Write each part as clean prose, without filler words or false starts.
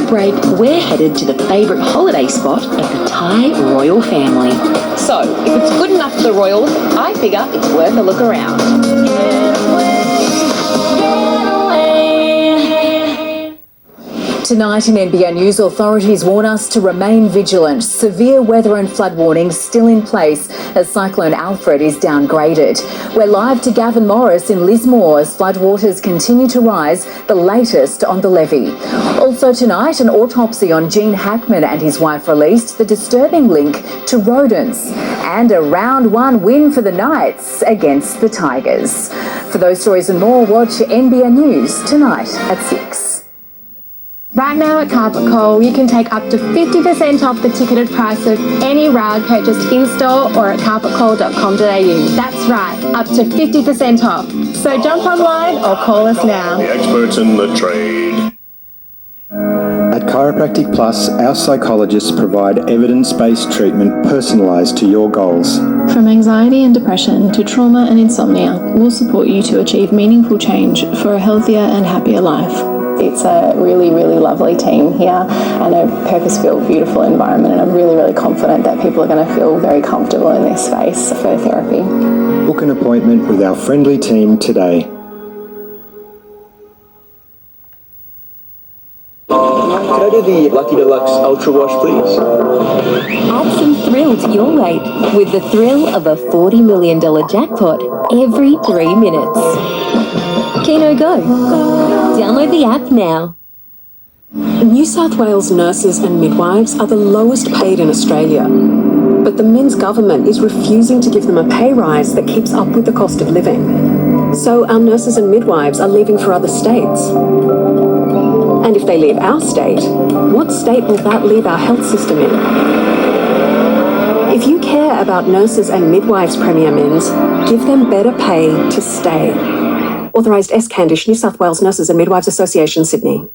break, we're headed to the favourite holiday spot of the Thai royal family. So, if it's good enough for the royals, I figure it's worth a look around. Tonight in NBN News, authorities warn us to remain vigilant. Severe weather and flood warnings still in place as Cyclone Alfred is downgraded. We're live to Gavin Morris in Lismore as floodwaters continue to rise, the latest on the levee. Also tonight, an autopsy on Gene Hackman and his wife released, the disturbing link to rodents. And a round one win for the Knights against the Tigers. For those stories and more, watch NBN News tonight at 6. Right now at Carpet Call, you can take up to 50% off the ticketed price of any rug purchased in-store or at carpetcall.com.au. That's right, up to 50% off. So jump online or call us now. The experts in the trade. At Chiropractic Plus, our psychologists provide evidence-based treatment personalised to your goals. From anxiety and depression to trauma and insomnia, we'll support you to achieve meaningful change for a healthier and happier life. It's a really, really lovely team here and a purpose-built, beautiful environment, and I'm really, really confident that people are going to feel very comfortable in this space for therapy. Book an appointment with our friendly team today. Can I do the Lucky Deluxe Ultra Wash, please? Add some thrill to your wait with the thrill of a $40 million jackpot every 3 minutes. Keno Go. Download the app now. New South Wales nurses and midwives are the lowest paid in Australia, but the Minns government is refusing to give them a pay rise that keeps up with the cost of living. So our nurses and midwives are leaving for other states. And if they leave our state, what state will that leave our health system in? If you care about nurses and midwives, Premier Minns, give them better pay to stay. Authorised S. Candish, New South Wales Nurses and Midwives Association, Sydney.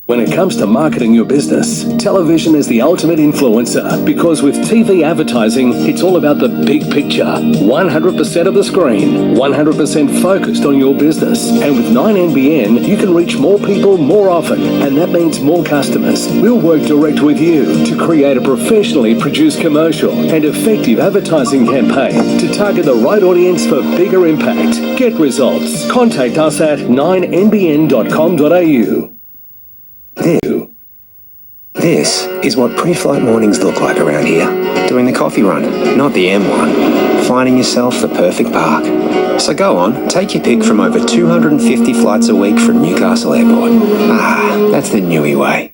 When it comes to marketing your business, television is the ultimate influencer because with TV advertising, it's all about the big picture. 100% of the screen, 100% focused on your business. And with 9NBN, you can reach more people more often, and that means more customers. We'll work direct with you to create a professionally produced commercial and effective advertising campaign to target the right audience for bigger impact. Get results. Contact us at 9nbn.com.au. This is what pre-flight mornings look like around here. Doing the coffee run, not the M1. Finding yourself the perfect park. So go on, take your pick from over 250 flights a week from Newcastle Airport. That's the Newy way.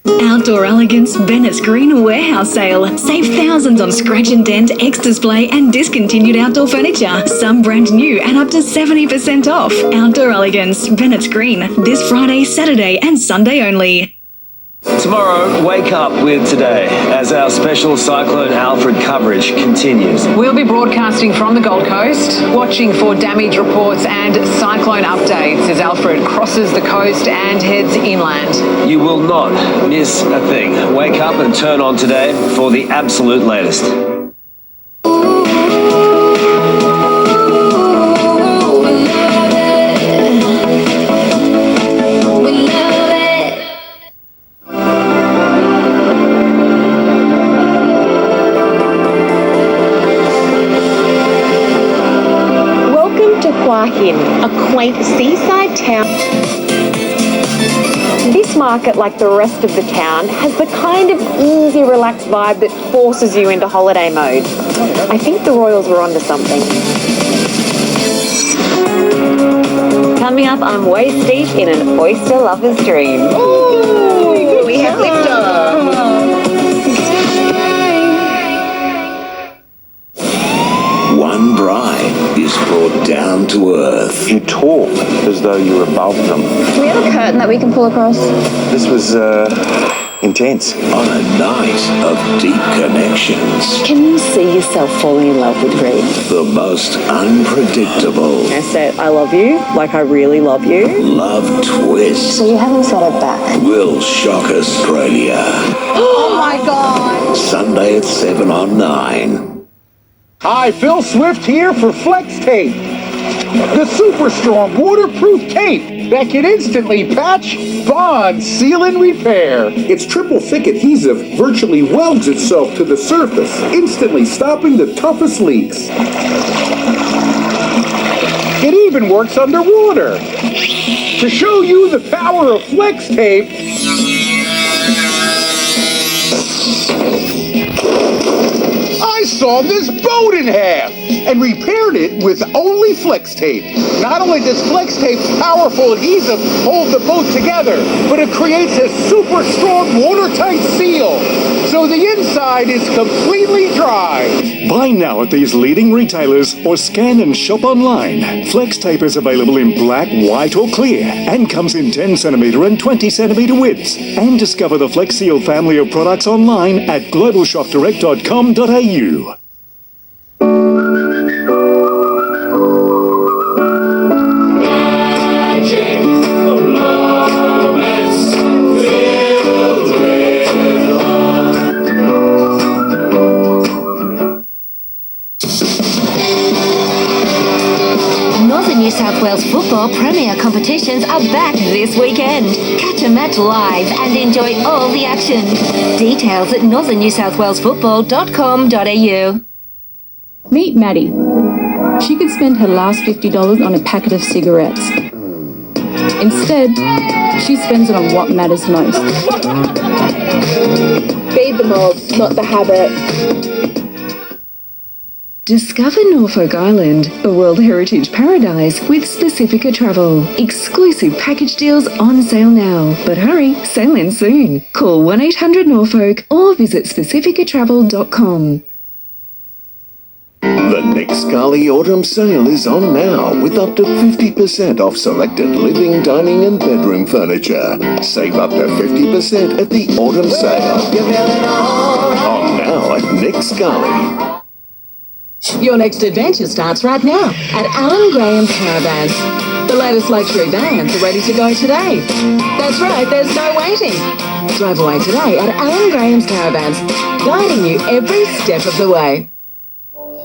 Outdoor Elegance Bennett's Green Warehouse Sale. Save thousands on scratch and dent, ex-display and discontinued outdoor furniture. Some brand new and up to 70% off. Outdoor Elegance Bennett's Green. This Friday, Saturday and Sunday only. Tomorrow, wake up with Today as our special Cyclone Alfred coverage continues. We'll be broadcasting from the Gold Coast, watching for damage reports and cyclone updates as Alfred crosses the coast and heads inland. You will not miss a thing. Wake up and turn on Today for the absolute latest. A quaint seaside town. This market, like the rest of the town, has the kind of easy, relaxed vibe that forces you into holiday mode. I think the Royals were onto something. Coming up, I'm waist deep in an oyster lover's dream. Ooh, we have liftoff. One bride is brought down to earth. You talk as though you're above them. Do we have a curtain that we can pull across? This was intense. On a night of deep connections. Can you see yourself falling in love with Reed? The most unpredictable. I said, I love you, like I really love you. Love twist. So you haven't said it back. Will shock Australia. Oh my God. Sunday at 7 on 9. Hi, Phil Swift here for Flex Tape. The super strong waterproof tape that can instantly patch, bond, seal, and repair. Its triple thick adhesive virtually welds itself to the surface, instantly stopping the toughest leaks. It even works underwater. To show you the power of Flex Tape, I sawed this boat in half and repaired it with only Flex Tape. Not only does Flex Tape's powerful adhesive hold the boat together, but it creates a super strong watertight seal, so the inside is completely dry. Buy now at these leading retailers or scan and shop online. Flex Tape is available in black, white or clear and comes in 10cm and 20cm widths. And discover the Flex Seal family of products online at globalshopdirect.com.au. New South Wales football premier competitions are back this weekend. Catch a match live and enjoy all the action. Details at northernnewsouthwalesfootball.com.au. Meet Maddie. She could spend her last $50 on a packet of cigarettes. Instead, she spends it on what matters most. Feed the mob, not the habit. Discover Norfolk Island, a World Heritage Paradise with Pacifica Travel. Exclusive package deals on sale now. But hurry, sail in soon. Call 1-800-NORFOK or visit pacificatravel.com. The Nick Scully Autumn Sale is on now with up to 50% off selected living, dining and bedroom furniture. Save up to 50% at the Autumn Sale. On now at Nick Scully. Your next adventure starts right now at Alan Graham's Caravans. The latest luxury vans are ready to go today. That's right, there's no waiting. Drive away today at Alan Graham's Caravans, guiding you every step of the way.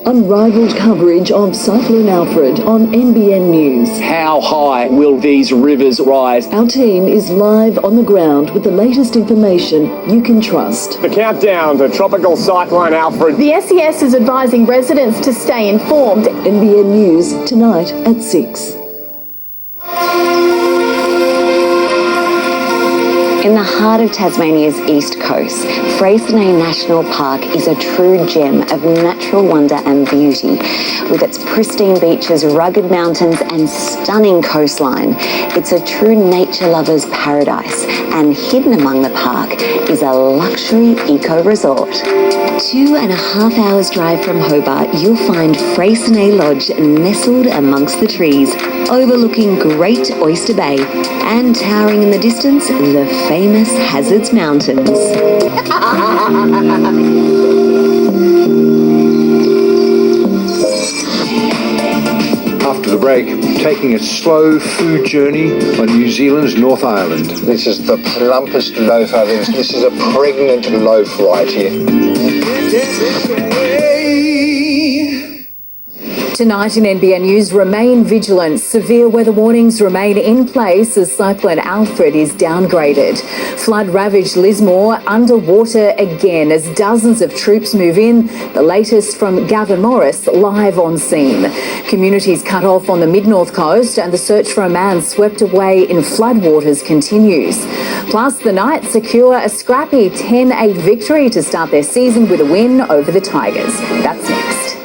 Unrivaled coverage of Cyclone Alfred on NBN News. How high will these rivers rise? Our team is live on the ground with the latest information you can trust. The countdown to Tropical Cyclone Alfred. The SES is advising residents to stay informed. NBN News tonight at 6. In the heart of Tasmania's east coast, Freycinet National Park is a true gem of natural wonder and beauty. With its pristine beaches, rugged mountains and stunning coastline, it's a true nature lover's paradise, and hidden among the park is a luxury eco-resort. 2.5 hours drive from Hobart, you'll find Freycinet Lodge nestled amongst the trees, overlooking Great Oyster Bay, and towering in the distance, the famous Hazards Mountains. After the break, taking a slow food journey on New Zealand's North Island. This is the plumpest loaf I've ever seen. This is a pregnant loaf right here. Tonight in NBN News, remain vigilant. Severe weather warnings remain in place as Cyclone Alfred is downgraded. Flood-ravaged Lismore underwater again as dozens of troops move in. The latest from Gavin Morris live on scene. Communities cut off on the mid-north coast and the search for a man swept away in floodwaters continues. Plus, the Knights secure a scrappy 10-8 victory to start their season with a win over the Tigers. That's next.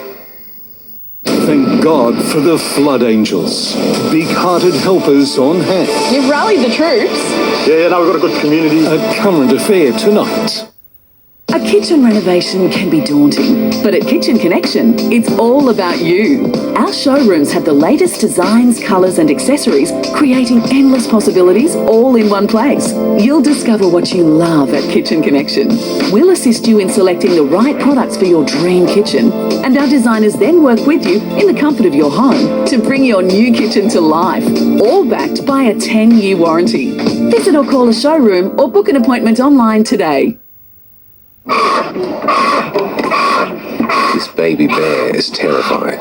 Thank God for the flood angels. Big-hearted helpers on hand. You've rallied the troops. Yeah, no, we've got a good community. A current affair tonight. A kitchen renovation can be daunting, but at Kitchen Connection, it's all about you. Our showrooms have the latest designs, colours and accessories, creating endless possibilities all in one place. You'll discover what you love at Kitchen Connection. We'll assist you in selecting the right products for your dream kitchen, and our designers then work with you in the comfort of your home to bring your new kitchen to life, all backed by a 10-year warranty. Visit or call a showroom or book an appointment online today. This baby bear is terrified,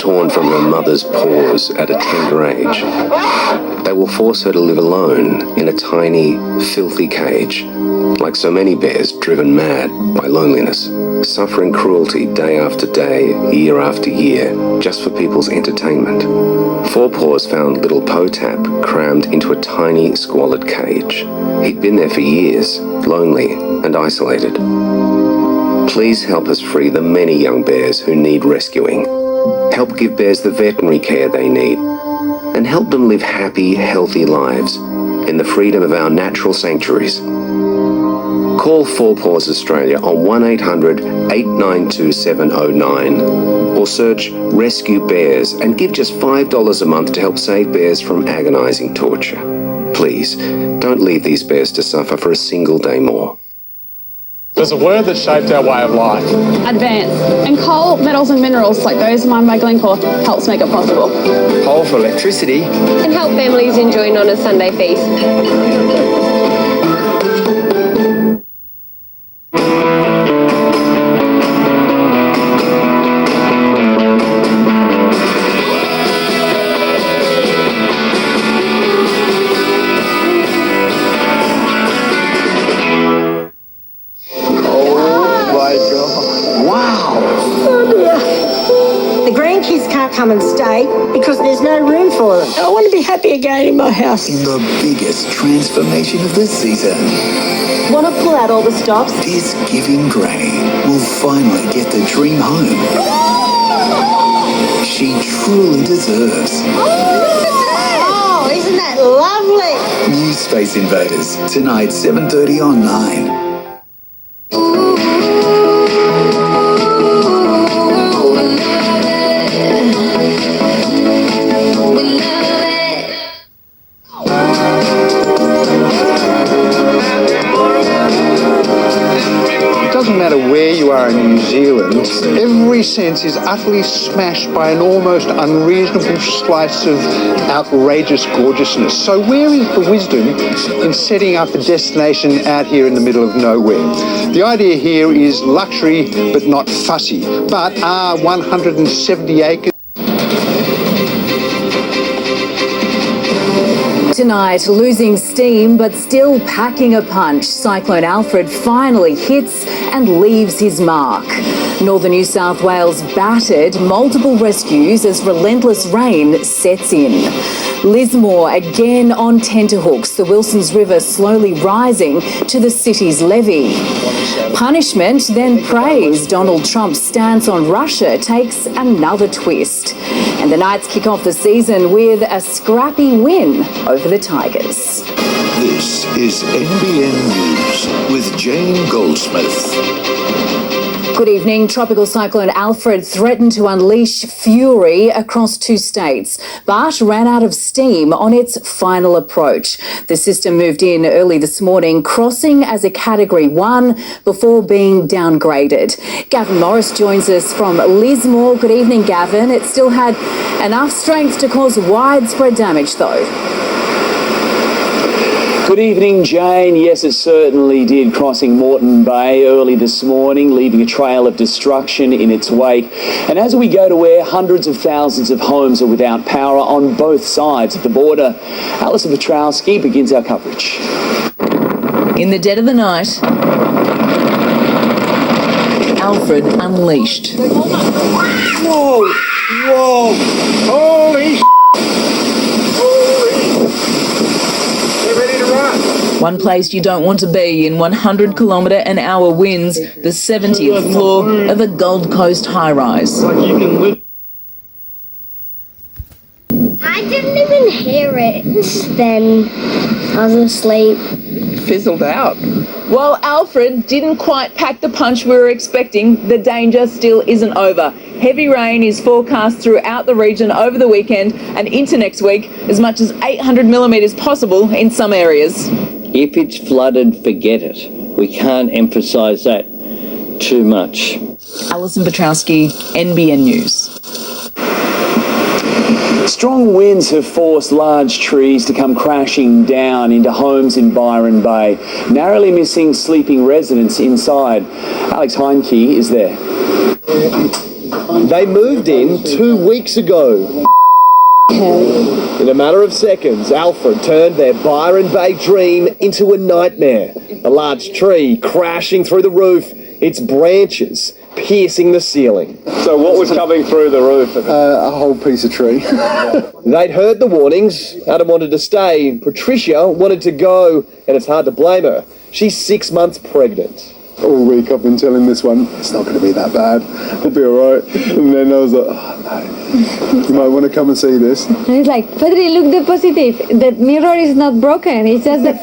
torn from her mother's paws at a tender age. They will force her to live alone in a tiny, filthy cage, like so many bears driven mad by loneliness, suffering cruelty day after day, year after year, just for people's entertainment. Four Paws found little Potap crammed into a tiny, squalid cage. He'd been there for years, lonely and isolated. Please help us free the many young bears who need rescuing. Help give bears the veterinary care they need. And help them live happy, healthy lives in the freedom of our natural sanctuaries. Call Four Paws Australia on 1800 892 709 or search Rescue Bears and give just $5 a month to help save bears from agonising torture. Please, don't leave these bears to suffer for a single day more. There's a word that shaped our way of life. Advance. And coal, metals and minerals like those mined by Glencore helps make it possible. Coal for electricity. And help families enjoy on a Sunday feast. Come and stay because there's no room for them. I want to be happy again in my house. In the biggest transformation of the season. Want to pull out all the stops? This giving granny will finally get the dream home she truly deserves. Oh, isn't that lovely? New Space Invaders, tonight 7:30 on 9. Where you are in New Zealand, every sense is utterly smashed by an almost unreasonable slice of outrageous gorgeousness. So where is the wisdom in setting up a destination out here in the middle of nowhere? The idea here is luxury but not fussy. But are 170 acres... Tonight, losing steam but still packing a punch, Cyclone Alfred finally hits and leaves his mark. Northern New South Wales battered, multiple rescues as relentless rain sets in. Lismore again on tenterhooks, the Wilsons River slowly rising to the city's levee. Punishment, then praise. Donald Trump's stance on Russia takes another twist. And the Knights kick off the season with a scrappy win over the Tigers. This is NBN News with Jane Goldsmith. Good evening. Tropical cyclone Alfred threatened to unleash fury across two states, but ran out of steam on its final approach. The system moved in early this morning, crossing as a Category 1 before being downgraded. Gavin Morris joins us from Lismore. Good evening, Gavin. It still had enough strength to cause widespread damage, though. Good evening, Jane. Yes, it certainly did, crossing Moreton Bay early this morning, leaving a trail of destruction in its wake. And as we go to where hundreds of thousands of homes are without power on both sides of the border, Alison Petrowski begins our coverage. In the dead of the night, Alfred unleashed. Whoa! Whoa! Holy One place you don't want to be in 100km/h winds, the 70th floor of a Gold Coast high-rise. I didn't even hear it. Then I was asleep. Fizzled out. While Alfred didn't quite pack the punch we were expecting, the danger still isn't over. Heavy rain is forecast throughout the region over the weekend and into next week, as much as 800mm possible in some areas. If it's flooded, forget it. We can't emphasise that too much. Alison Petrowski, NBN News. Strong winds have forced large trees to come crashing down into homes in Byron Bay, narrowly missing sleeping residents inside. Alex Heinke is there. They moved in 2 weeks ago. In a matter of seconds, Alfred turned their Byron Bay dream into a nightmare. A large tree crashing through the roof, its branches piercing the ceiling. So what was coming through the roof? A whole piece of tree. They'd heard the warnings. Adam wanted to stay. Patricia wanted to go, and it's hard to blame her. She's 6 months pregnant. All week I've been telling this one, it's not going to be that bad. It'll be all right. And then I was like, oh no, you might want to come and see this. And he's like, Padre, look the positive. The mirror is not broken. It's just the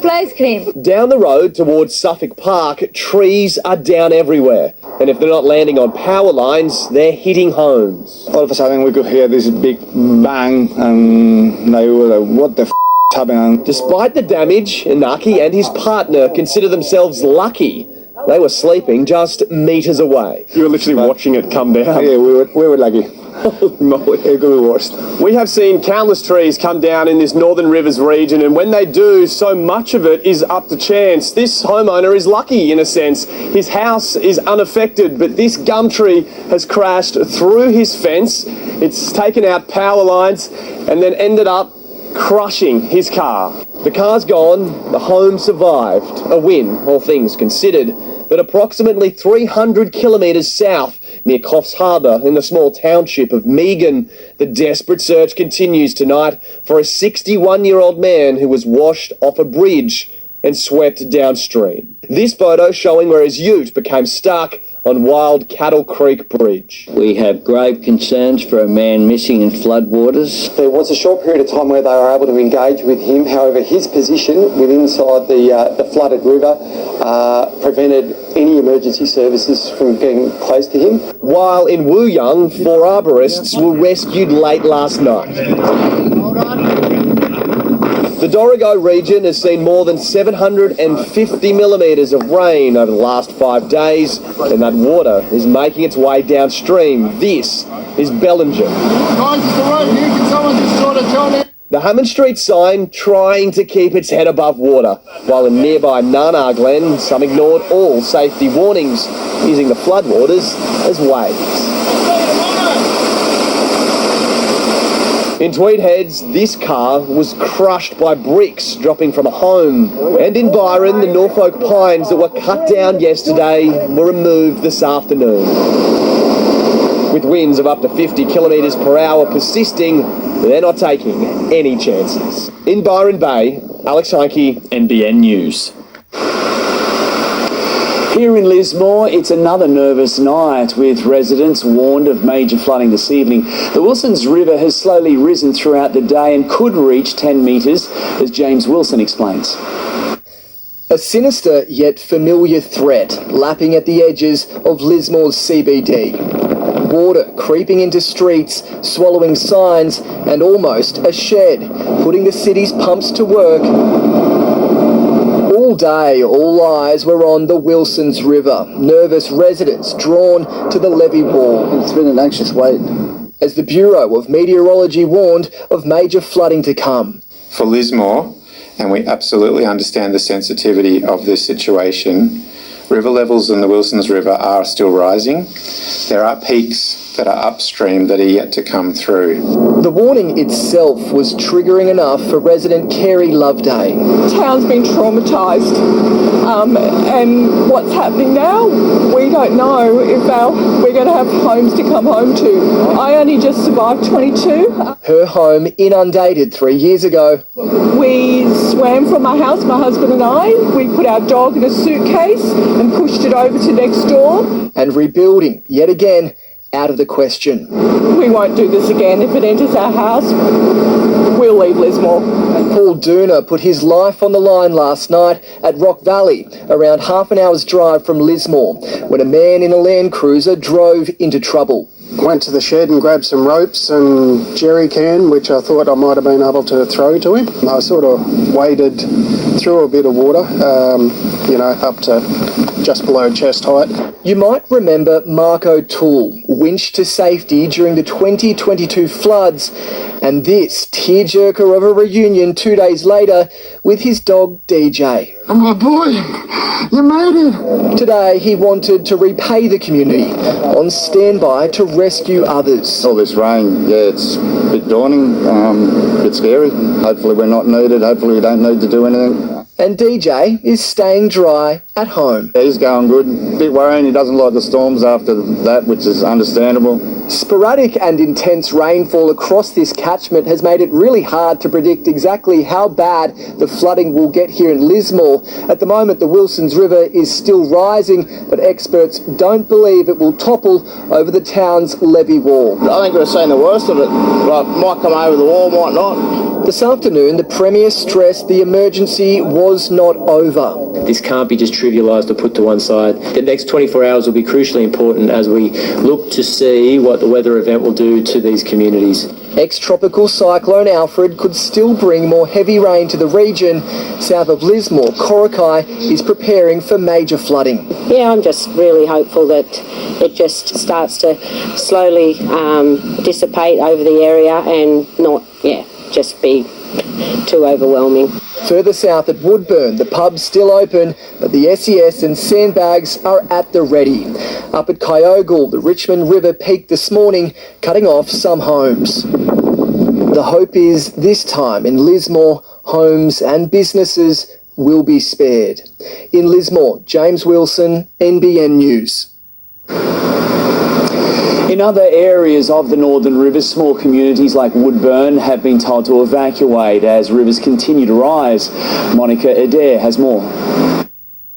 fly screen. Down the road towards Suffolk Park, trees are down everywhere. And if they're not landing on power lines, they're hitting homes. All of a sudden we could hear this big bang, and they were like, what the happening? Despite the damage, Inaki and his partner consider themselves lucky. They were sleeping just metres away. You were literally watching it come down. Yeah, we were lucky. It could be worse. We have seen countless trees come down in this Northern Rivers region, and when they do, so much of it is up to chance. This homeowner is lucky in a sense. His house is unaffected, but this gum tree has crashed through his fence. It's taken out power lines and then ended up crushing his car. The car's gone, the home survived. A win, all things considered. But approximately 300 kilometres south, near Coffs Harbour, in the small township of Meagan, the desperate search continues tonight for a 61-year-old man who was washed off a bridge and swept downstream. This photo showing where his ute became stuck on Wild Cattle Creek Bridge. We have grave concerns for a man missing in floodwaters. There was a short period of time where they were able to engage with him. However, his position within inside the flooded river prevented any emergency services from getting close to him. While in Wooyoung, 4 arborists were rescued late last night. The Dorrigo region has seen more than 750 millimetres of rain over the last 5 days, and that water is making its way downstream. This is Bellinger. Guys, it's the road here. Can someone just sort of tell me? The Hammond Street sign trying to keep its head above water, while in nearby Nana Glen, some ignored all safety warnings, using the floodwaters as waves. In Tweed Heads, this car was crushed by bricks dropping from a home. And in Byron, the Norfolk pines that were cut down yesterday were removed this afternoon. With winds of up to 50 kilometres per hour persisting, they're not taking any chances. In Byron Bay, Alex Heinke, NBN News. Here in Lismore, it's another nervous night with residents warned of major flooding this evening. The Wilson's River has slowly risen throughout the day and could reach 10 metres, as James Wilson explains. A sinister yet familiar threat lapping at the edges of Lismore's CBD. Water creeping into streets, swallowing signs and almost a shed, putting the city's pumps to work. All day, all eyes were on the Wilson's River. Nervous residents drawn to the levee wall. It's been an anxious wait. As the Bureau of Meteorology warned of major flooding to come. For Lismore, and we absolutely understand the sensitivity of this situation, river levels in the Wilson's River are still rising. There are peaks that are upstream that are yet to come through. The warning itself was triggering enough for resident Kerry Loveday. Town's been traumatised, and what's happening now, we don't know if we're going to have homes to come home to. I only just survived 22. Her home inundated 3 years ago. We swam from my house, my husband and I. We put our dog in a suitcase and pushed it over to next door. And rebuilding, yet again, out of the question. We won't do this again. If it enters our house, we'll leave Lismore. Paul Dooner put his life on the line last night at Rock Valley, around half an hour's drive from Lismore, when a man in a Land Cruiser drove into trouble. Went to the shed and grabbed some ropes and jerry can, which I thought I might have been able to throw to him. I sort of waded through a bit of water, up to just below chest height. You might remember Mark O'Toole, winched to safety during the 2022 floods, and this tearjerker of a reunion 2 days later with his dog DJ. Oh my boy, you made it. Today he wanted to repay the community, on standby to rescue others. All this rain, yeah, it's a bit daunting, a bit scary. Hopefully we're not needed, hopefully we don't need to do anything. And DJ is staying dry at home. Yeah, he's going good. A bit worrying, he doesn't like the storms after that, which is understandable. Sporadic and intense rainfall across this catchment has made it really hard to predict exactly how bad the flooding will get here in Lismore. At the moment, the Wilsons River is still rising, but experts don't believe it will topple over the town's levee wall. I think we're seeing the worst of it. Like, might come over the wall, might not. This afternoon, the Premier stressed the emergency was not over. This can't be just trivialised or put to one side. The next 24 hours will be crucially important as we look to see what the weather event will do to these communities. Ex-tropical cyclone Alfred could still bring more heavy rain to the region. South of Lismore, Coraki is preparing for major flooding. Yeah, I'm just really hopeful that it just starts to slowly dissipate over the area and not, just be too overwhelming. Further south at Woodburn, the pub's still open, but the SES and sandbags are at the ready. Up at Kyogle, the Richmond River peaked this morning, cutting off some homes. The hope is this time in Lismore, homes and businesses will be spared. In Lismore, James Wilson, NBN News. In other areas of the Northern Rivers, small communities like Woodburn have been told to evacuate as rivers continue to rise. Monica Adair has more.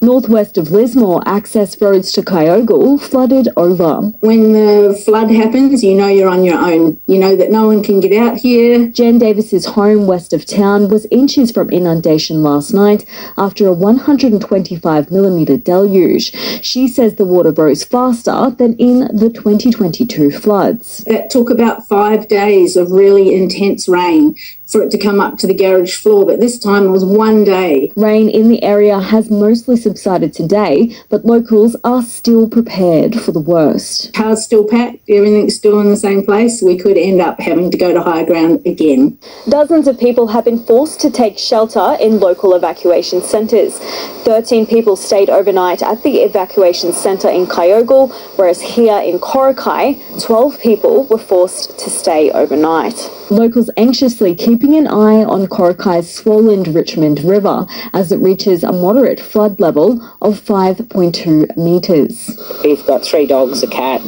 Northwest of Lismore, access roads to Kyogle flooded over. When the flood happens, you know you're on your own. You know that no one can get out here. Jen Davis's home west of town was inches from inundation last night after a 125mm deluge. She says the water rose faster than in the 2022 floods. That took about 5 days of really intense rain for it to come up to the garage floor, but this time it was 1 day. Rain in the area has mostly subsided today, but locals are still prepared for the worst. Cars still packed, everything's still in the same place. We could end up having to go to higher ground again. Dozens of people have been forced to take shelter in local evacuation centres. 13 people stayed overnight at the evacuation centre in Kyogle, whereas here in Coraki, 12 people were forced to stay overnight. Locals anxiously keeping an eye on Coracai's swollen Richmond River as it reaches a moderate flood level of 5.2 metres. We've got 3 dogs, a cat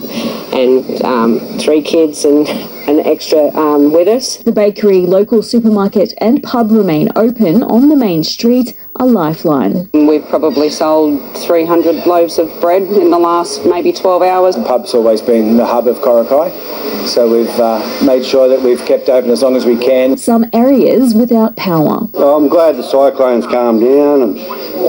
and 3 kids and an extra with us. The bakery, local supermarket and pub remain open on the main street, a lifeline. We've probably sold 300 loaves of bread in the last maybe 12 hours. The pub's always been the hub of Coraki, so we've made sure that we've kept open as long as we can. Some areas without power. Well, I'm glad the cyclone's calmed down and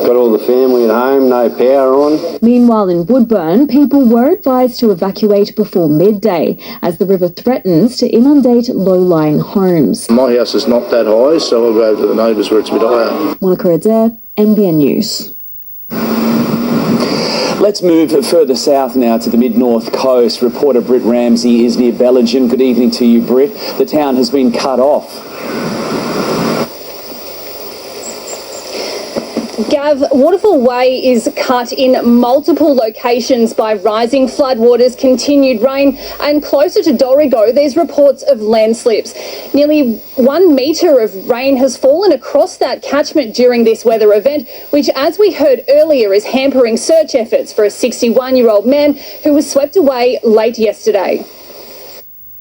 got all the family at home, no power on. Meanwhile in Woodburn, people were advised to evacuate before midday as the river threatens to inundate low-lying homes. My house is not that high, so I'll go over to the neighbours where it's a bit higher. Monica Adair, NBN News. Let's move further south now to the mid-north coast. Reporter Britt Ramsey is near Belgium. Good evening to you, Britt. The town has been cut off. Gav, Waterfall Way is cut in multiple locations by rising floodwaters, continued rain, and closer to Dorrigo, there's reports of landslips. Nearly 1 metre of rain has fallen across that catchment during this weather event, which, as we heard earlier, is hampering search efforts for a 61-year-old man who was swept away late yesterday.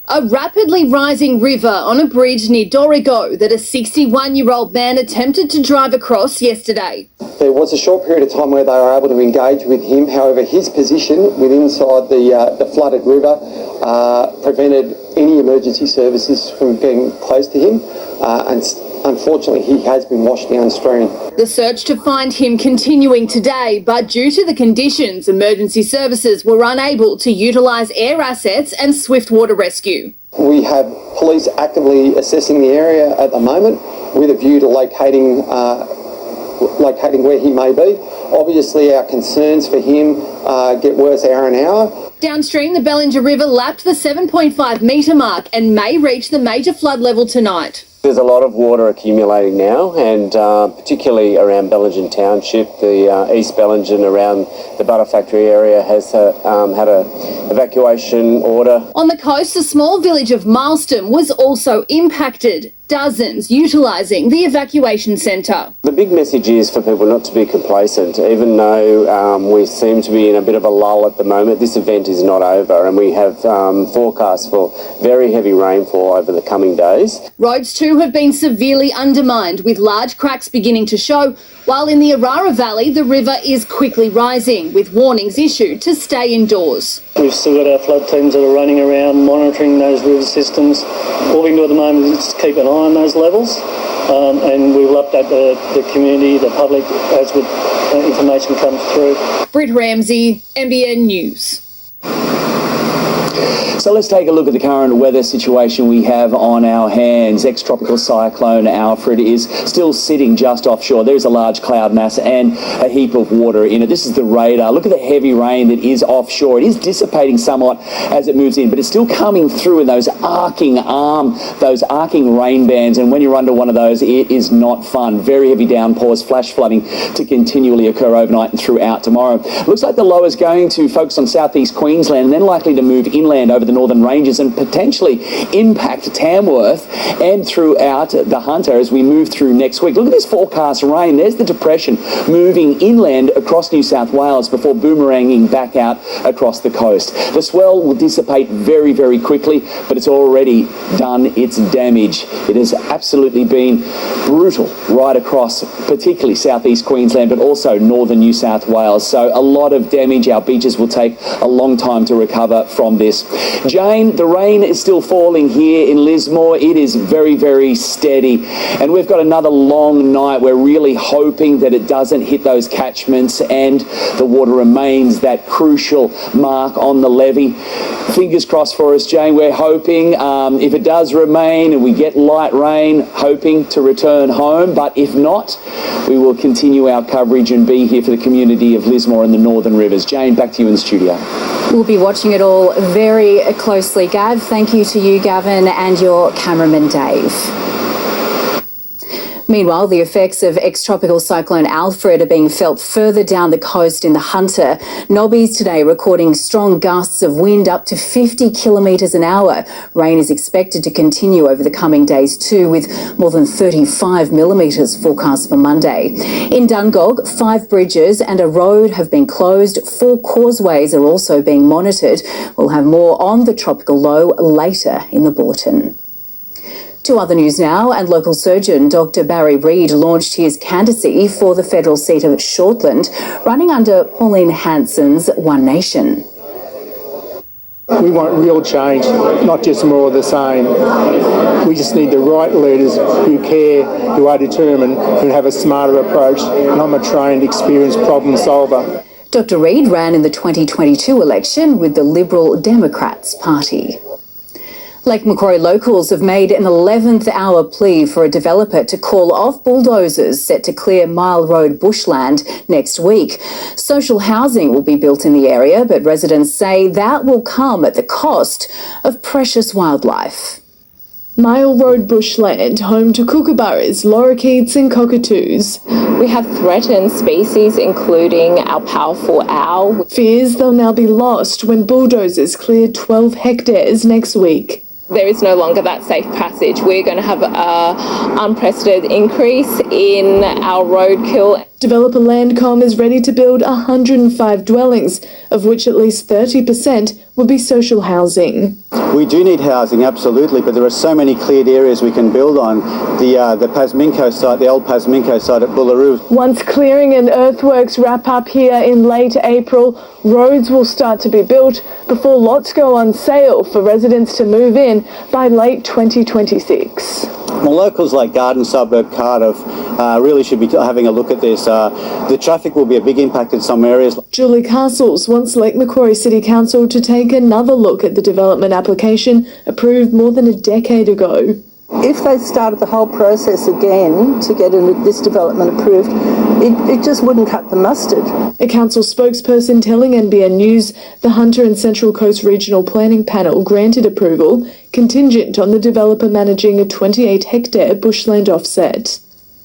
A rapidly rising river on a bridge near Dorrigo that a 61-year-old man attempted to drive across yesterday. There was a short period of time where they were able to engage with him. However, his position within inside the flooded river prevented any emergency services from getting close to him, and unfortunately he has been washed downstream. The search to find him continuing today, but due to the conditions, emergency services were unable to utilise air assets and swift water rescue. We have police actively assessing the area at the moment with a view to locating where he may be. Obviously, our concerns for him get worse hour and hour. Downstream, the Bellinger River lapped the 7.5 metre mark and may reach the major flood level tonight. There's a lot of water accumulating now, and particularly around Bellingen Township. The East Bellingen around the butter factory area has had an evacuation order. On the coast, the small village of Mileston was also impacted. Dozens utilising the evacuation centre. The big message is for people not to be complacent. Even though we seem to be in a bit of a lull at the moment, this event is not over, and we have forecasts for very heavy rainfall over the coming days. Roads too have been severely undermined, with large cracks beginning to show, while in the Arara Valley the river is quickly rising, with warnings issued to stay indoors. We've still got our flood teams that are running around monitoring those river systems. All we can do at the moment is keep an eye on those levels, and we will update the community, the public, as information comes through. Britt Ramsey, NBN News. So let's take a look at the current weather situation we have on our hands. Ex-tropical cyclone Alfred is still sitting just offshore. There's a large cloud mass and a heap of water in it. This is the radar. Look at the heavy rain that is offshore. It is dissipating somewhat as it moves in, but it's still coming through in those arcing rain bands. And when you're under one of those, it is not fun. Very heavy downpours, flash flooding to continually occur overnight and throughout tomorrow. Looks like the low is going to focus on southeast Queensland and then likely to move inland over the northern ranges and potentially impact Tamworth and throughout the Hunter as we move through next week. Look at this forecast rain. There's the depression moving inland across New South Wales before boomeranging back out across the coast. The swell will dissipate very, very quickly, but it's already done its damage. It has absolutely been brutal right across, particularly southeast Queensland, but also northern New South Wales. So a lot of damage. Our beaches will take a long time to recover from this. Jane, the rain is still falling here in Lismore. It is very, very steady. And we've got another long night. We're really hoping that it doesn't hit those catchments and the water remains that crucial mark on the levee. Fingers crossed for us, Jane. We're hoping if it does remain and we get light rain, hoping to return home. But if not, we will continue our coverage and be here for the community of Lismore and the Northern Rivers. Jane, back to you in the studio. We'll be watching it all very closely, Gav. Thank you to you, Gavin, and your cameraman, Dave. Meanwhile, the effects of ex-tropical cyclone Alfred are being felt further down the coast in the Hunter. Nobby's today recording strong gusts of wind up to 50 kilometres an hour. Rain is expected to continue over the coming days too, with more than 35 millimetres forecast for Monday. In Dungog, 5 bridges and a road have been closed. 4 causeways are also being monitored. We'll have more on the tropical low later in the bulletin. To other news now, and local surgeon Dr Barry Reid launched his candidacy for the federal seat of Shortland, running under Pauline Hanson's One Nation. We want real change, not just more of the same. We just need the right leaders who care, who are determined, who have a smarter approach, and I'm a trained, experienced problem solver. Dr Reid ran in the 2022 election with the Liberal Democrats Party. Lake Macquarie locals have made an 11th hour plea for a developer to call off bulldozers set to clear Mile Road bushland next week. Social housing will be built in the area, but residents say that will come at the cost of precious wildlife. Mile Road bushland, home to kookaburras, lorikeets and cockatoos. We have threatened species including our powerful owl. Fears they'll now be lost when bulldozers cleared 12 hectares next week. There is no longer that safe passage. We're going to have an unprecedented increase in our roadkill. Developer Landcom is ready to build 105 dwellings, of which at least 30% will be social housing. We do need housing, absolutely, but there are so many cleared areas we can build on. The Pasminco site, the old Pasminco site at Bullaroo. Once clearing and earthworks wrap up here in late April, roads will start to be built before lots go on sale for residents to move in by late 2026. Well, locals like Garden Suburb, Cardiff, really should be having a look at this. The traffic will be a big impact in some areas. Julie Castles wants Lake Macquarie City Council to take another look at the development application approved more than a decade ago. If they started the whole process again to get this development approved, it just wouldn't cut the mustard. A council spokesperson telling NBN News the Hunter and Central Coast Regional Planning Panel granted approval contingent on the developer managing a 28-hectare bushland offset.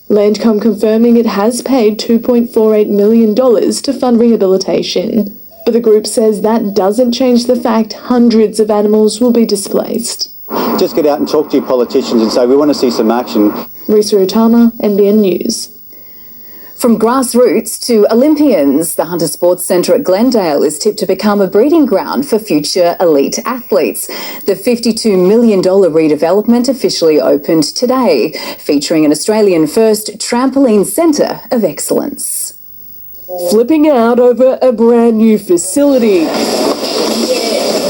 Landcom confirming it has paid $2.48 million to fund rehabilitation. But the group says that doesn't change the fact hundreds of animals will be displaced. Just get out and talk to your politicians and say, we want to see some action. Risa Utama, NBN News. From grassroots to Olympians, the Hunter Sports Centre at Glendale is tipped to become a breeding ground for future elite athletes. The $52 million redevelopment officially opened today, featuring an Australian-first trampoline centre of excellence. Flipping out over a brand new facility.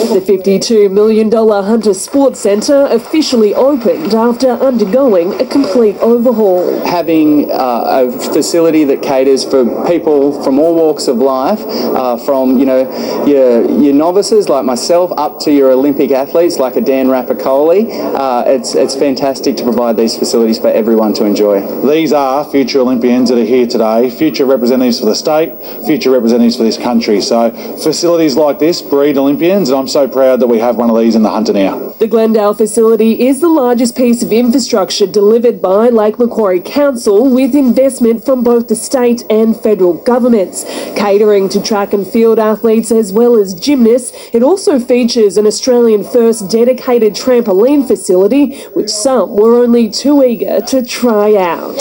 The $52 million Hunter Sports Centre officially opened after undergoing a complete overhaul. Having a facility that caters for people from all walks of life, from your novices like myself up to your Olympic athletes like a Dan Rapicoli, it's fantastic to provide these facilities for everyone to enjoy. These are future Olympians that are here today, future representatives for the state, future representatives for this country. So facilities like this breed Olympians, and I'm so proud that we have one of these in the Hunter now. The Glendale facility is the largest piece of infrastructure delivered by Lake Macquarie Council, with investment from both the state and federal governments. Catering to track and field athletes as well as gymnasts, it also features an Australian-first dedicated trampoline facility, which some were only too eager to try out.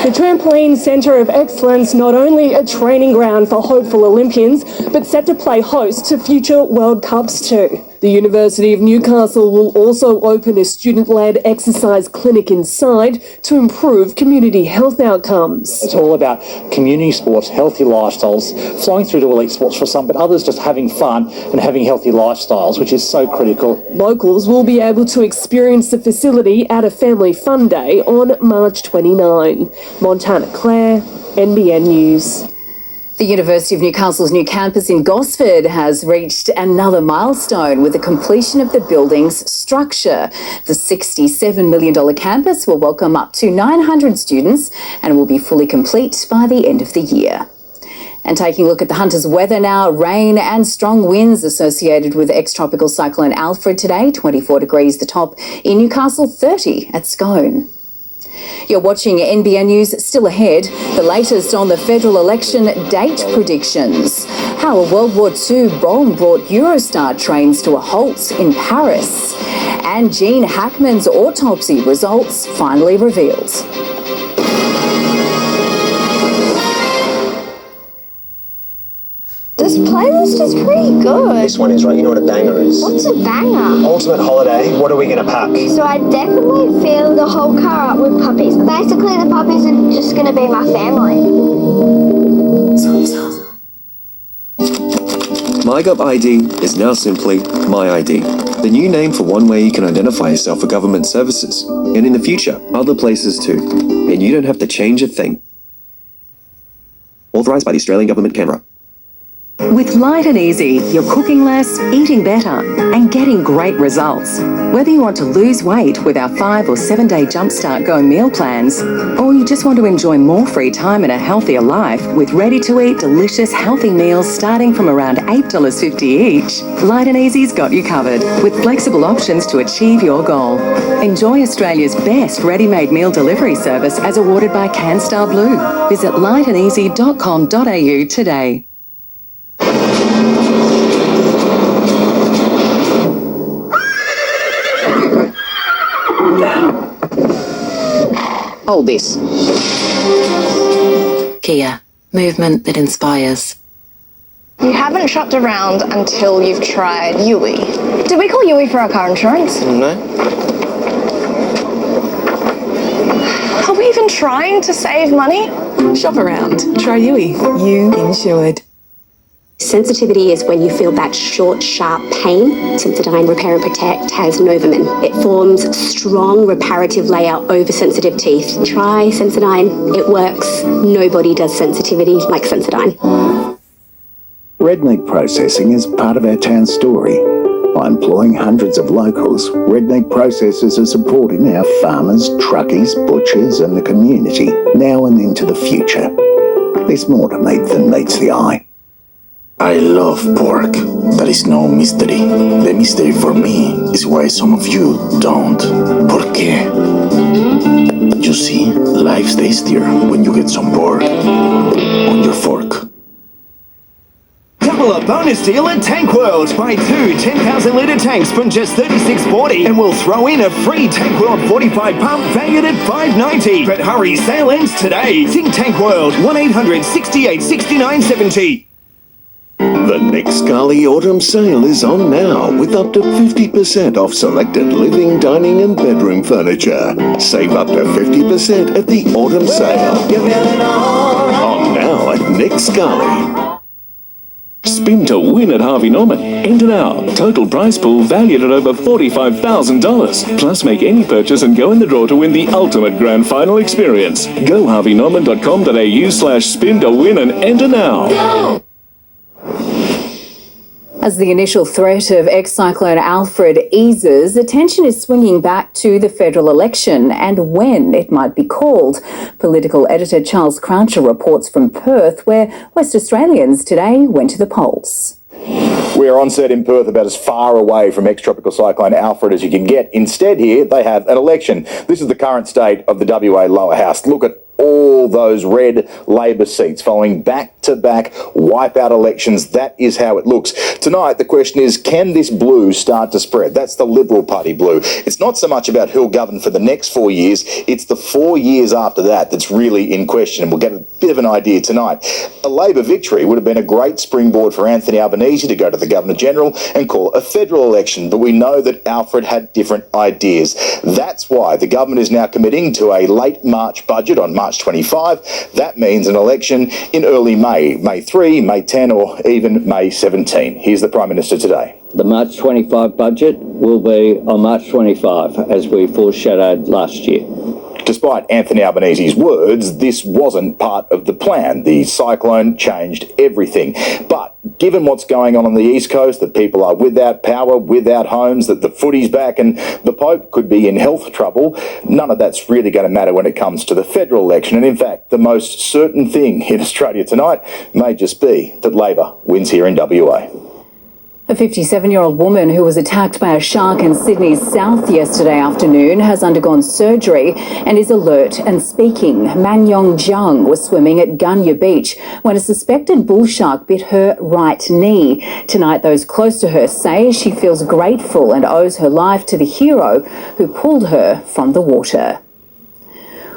The Trampoline Centre of Excellence, not only a training ground for hopeful Olympians, but set to play host to future World Cups too. The University of Newcastle will also open a student-led exercise clinic inside to improve community health outcomes. It's all about community sports, healthy lifestyles, flowing through to elite sports for some, but others just having fun and having healthy lifestyles, which is so critical. Locals will be able to experience the facility at a family fun day on March 29. Montana Clare, NBN News. The University of Newcastle's new campus in Gosford has reached another milestone with the completion of the building's structure. The $67 million campus will welcome up to 900 students and will be fully complete by the end of the year. And taking a look at the Hunter's weather now, rain and strong winds associated with ex-tropical cyclone Alfred today, 24 degrees the top in Newcastle, 30 at Scone. You're watching NBN News. Still ahead, the latest on the federal election date predictions. How a World War II bomb brought Eurostar trains to a halt in Paris. And Gene Hackman's autopsy results finally revealed. This playlist is pretty good. This one is, right? You know what a banger is? What's a banger? Ultimate holiday. What are we going to pack? So I definitely fill the whole car up with puppies. Basically, the puppies are just going to be my family. MyGov ID is now simply My ID, the new name for one way you can identify yourself for government services, and in the future, other places too. And you don't have to change a thing. Authorised by the Australian Government, Canberra. With Light and Easy, you're cooking less, eating better, and getting great results. Whether you want to lose weight with our 5 or 7 day Jumpstart Go meal plans, or you just want to enjoy more free time and a healthier life with ready-to-eat, delicious, healthy meals starting from around $8.50 each, Light and Easy's got you covered with flexible options to achieve your goal. Enjoy Australia's best ready-made meal delivery service as awarded by CanStar Blue. Visit lightandeasy.com.au today. Hold this. Kia, movement that inspires. You haven't shopped around until you've tried Yui. Did we call Yui for our car insurance? No. Are we even trying to save money? Shop around. Try Yui. You insured. Sensitivity is when you feel that short, sharp pain. Sensodyne Repair and Protect has Novomin. It forms a strong reparative layer over sensitive teeth. Try Sensodyne. It works. Nobody does sensitivity like Sensodyne. Red meat processing is part of our town's story. By employing hundreds of locals, Redneck processors are supporting our farmers, truckies, butchers and the community now and into the future. There's more to meat than meets the eye. I love pork. That is no mystery. The mystery for me is why some of you don't. ¿Por qué? You see, life's tastier when you get some pork on your fork. Double a bonus deal at Tank World. Buy two 10,000 litre tanks from just $36.40 and we'll throw in a free Tank World 45 pump valued at $5.90. But hurry, sale ends today. Think Tank World, 1-800-68-69-70. The Nick Scully Autumn Sale is on now with up to 50% off selected living, dining and bedroom furniture. Save up to 50% at the Autumn Sale. On now at Nick Scully. Spin to win at Harvey Norman. Enter now. Total prize pool valued at over $45,000. Plus make any purchase and go in the draw to win the ultimate grand final experience. Go harveynorman.com.au/spin to win and enter now. Go! As the initial threat of ex-cyclone Alfred eases, attention is swinging back to the federal election and when it might be called. Political editor Charles Croucher reports from Perth, where West Australians today went to the polls. We're on set in Perth, about as far away from ex-tropical cyclone Alfred as you can get. Instead here, they have an election. This is the current state of the WA lower house. Look at all those red Labor seats following back-to-back wipeout elections. That is how it looks. Tonight, the question is, can this blue start to spread? That's the Liberal Party blue. It's not so much about who'll govern for the next 4 years, it's the 4 years after that that's really in question, and we'll get a bit of an idea tonight. A Labor victory would have been a great springboard for Anthony Albanese to go to the Governor-General and call a federal election, but we know that Alfred had different ideas. That's why the government is now committing to a late March budget on March 25. That means an election in early May, May 3, May 10 or even May 17. Here's the Prime Minister today. The March 25 budget will be on March 25, as we foreshadowed last year. Despite Anthony Albanese's words, this wasn't part of the plan. The cyclone changed everything. But given what's going on the East Coast, that people are without power, without homes, that the footy's back and the Pope could be in health trouble, none of that's really going to matter when it comes to the federal election. And in fact, the most certain thing in Australia tonight may just be that Labor wins here in WA. A 57-year-old woman who was attacked by a shark in Sydney's south yesterday afternoon has undergone surgery and is alert and speaking. Manyong Jung was swimming at Gunya Beach when a suspected bull shark bit her right knee. Tonight, those close to her say she feels grateful and owes her life to the hero who pulled her from the water.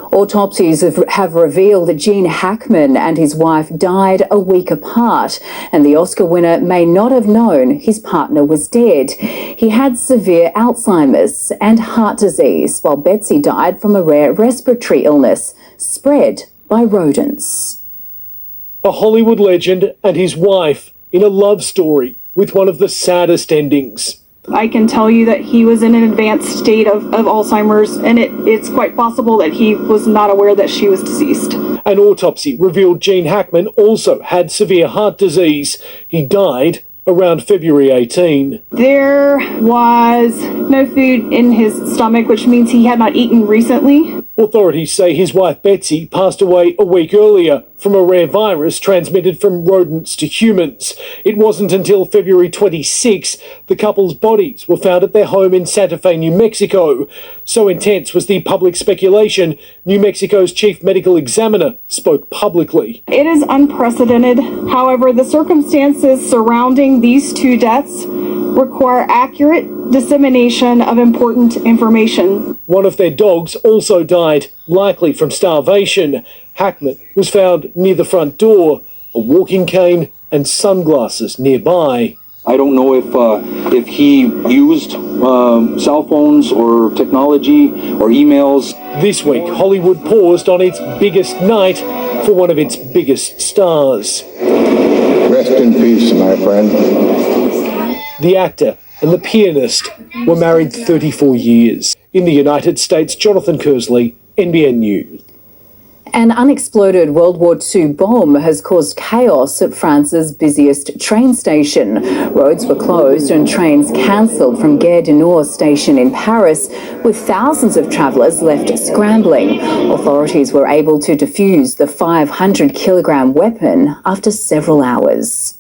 Autopsies have revealed that Gene Hackman and his wife died a week apart, and the Oscar winner may not have known his partner was dead. He had severe Alzheimer's and heart disease, while Betsy died from a rare respiratory illness spread by rodents. A Hollywood legend and his wife in a love story with one of the saddest endings. I can tell you that he was in an advanced state of Alzheimer's, and it's quite possible that he was not aware that she was deceased. An autopsy revealed Gene Hackman also had severe heart disease. He died around February 18. There was no food in his stomach, which means he had not eaten recently. Authorities say his wife Betsy passed away a week earlier from a rare virus transmitted from rodents to humans. It wasn't until February 26 the couple's bodies were found at their home in Santa Fe, New Mexico. So intense was the public speculation, New Mexico's chief medical examiner spoke publicly. It is unprecedented. However, the circumstances surrounding these two deaths require accurate dissemination of important information. One of their dogs also died, likely from starvation. Hackman was found near the front door, a walking cane and sunglasses nearby. I don't know if he used cell phones or technology or emails. This week, Hollywood paused on its biggest night for one of its biggest stars. Rest in peace, my friend. The actor and the pianist were married 34 years. In the United States, Jonathan Kersley, NBN News. An unexploded World War II bomb has caused chaos at France's busiest train station. Roads were closed and trains cancelled from Gare du Nord station in Paris, with thousands of travellers left scrambling. Authorities were able to defuse the 500-kilogram weapon after several hours.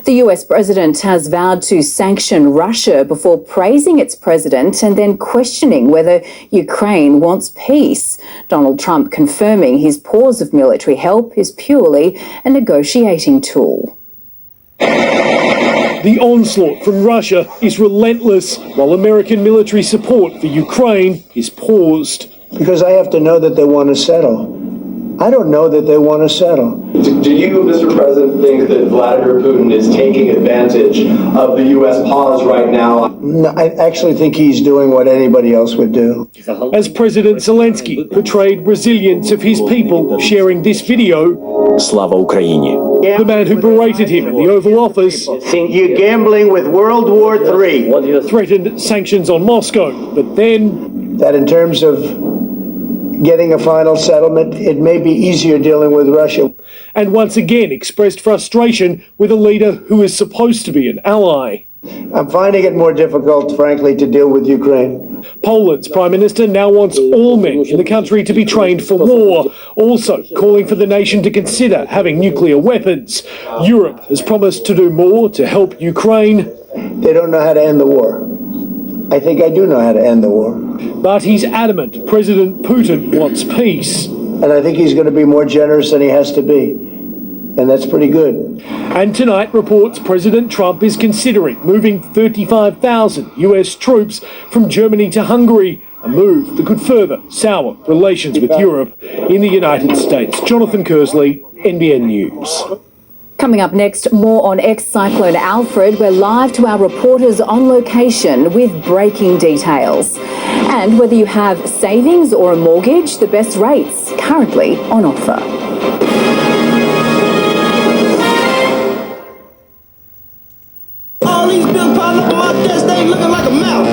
The US president has vowed to sanction Russia before praising its president and then questioning whether Ukraine wants peace. Donald Trump confirming his pause of military help is purely a negotiating tool. The onslaught from Russia is relentless, while American military support for Ukraine is paused. Because I have to know that they want to settle. I don't know that they want to settle. Do you, Mr. President, think that Vladimir Putin is taking advantage of the U.S. pause right now? No, I actually think he's doing what anybody else would do. As President Zelensky portrayed resilience of his people, sharing this video, Slava Ukraini. The man who berated him in the Oval Office, You're gambling with World War III. Threatened sanctions on Moscow, but then... That in terms of getting a final settlement, it may be easier dealing with Russia. And once again expressed frustration with a leader who is supposed to be an ally. I'm finding it more difficult, frankly, to deal with Ukraine. Poland's Prime Minister now wants all men in the country to be trained for war, also calling for the nation to consider having nuclear weapons. Europe has promised to do more to help Ukraine. They don't know how to end the war. I think I do know how to end the war. But he's adamant President Putin wants peace. And I think he's going to be more generous than he has to be. And that's pretty good. And tonight reports President Trump is considering moving 35,000 US troops from Germany to Hungary, a move that could further sour relations with Europe in the United States. Jonathan Kersley, NBN News. Coming up next, more on ex-cyclone Alfred. We're live to our reporters on location with breaking details. And whether you have savings or a mortgage, the best rates currently on offer. All these bills piling up on my desk, they looking like a mouth.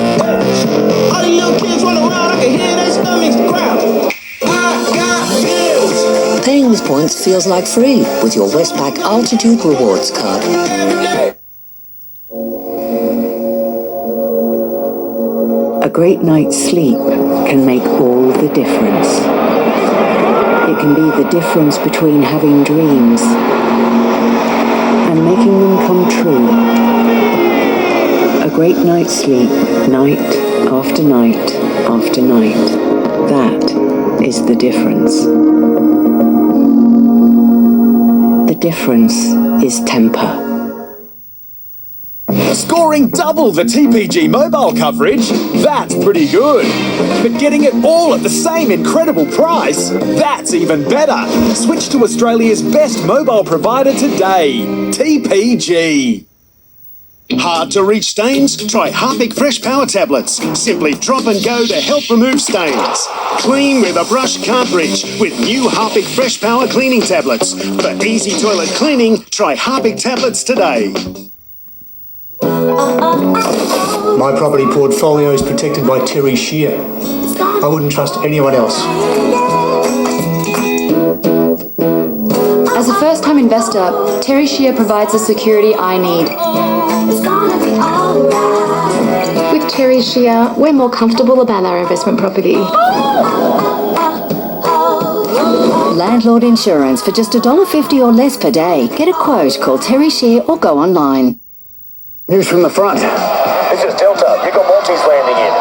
All these little kids running around, I can hear their stomachs growl. I got bills. Paying with points feels like free with your Westpac Altitude Rewards card. A great night's sleep can make all the difference. It can be the difference between having dreams and making them come true. A great night's sleep, night after night after night. That is the difference. The difference is temper. Scoring double the TPG mobile coverage? That's pretty good. But getting it all at the same incredible price? That's even better. Switch to Australia's best mobile provider today. TPG. Hard to reach stains? Try Harpic Fresh Power Tablets. Simply drop and go to help remove stains. Clean where the brush can't reach with new Harpic Fresh Power cleaning tablets. For easy toilet cleaning, try Harpic tablets today. My property portfolio is protected by Terry Shear. I wouldn't trust anyone else. As a first-time investor, Terry Shear provides the security I need. With Terry Shear, we're more comfortable about our investment property. Landlord insurance for just $1.50 or less per day. Get a quote, call Terry Shear or go online. News from the front. This is Delta. You've got Maltese landing in.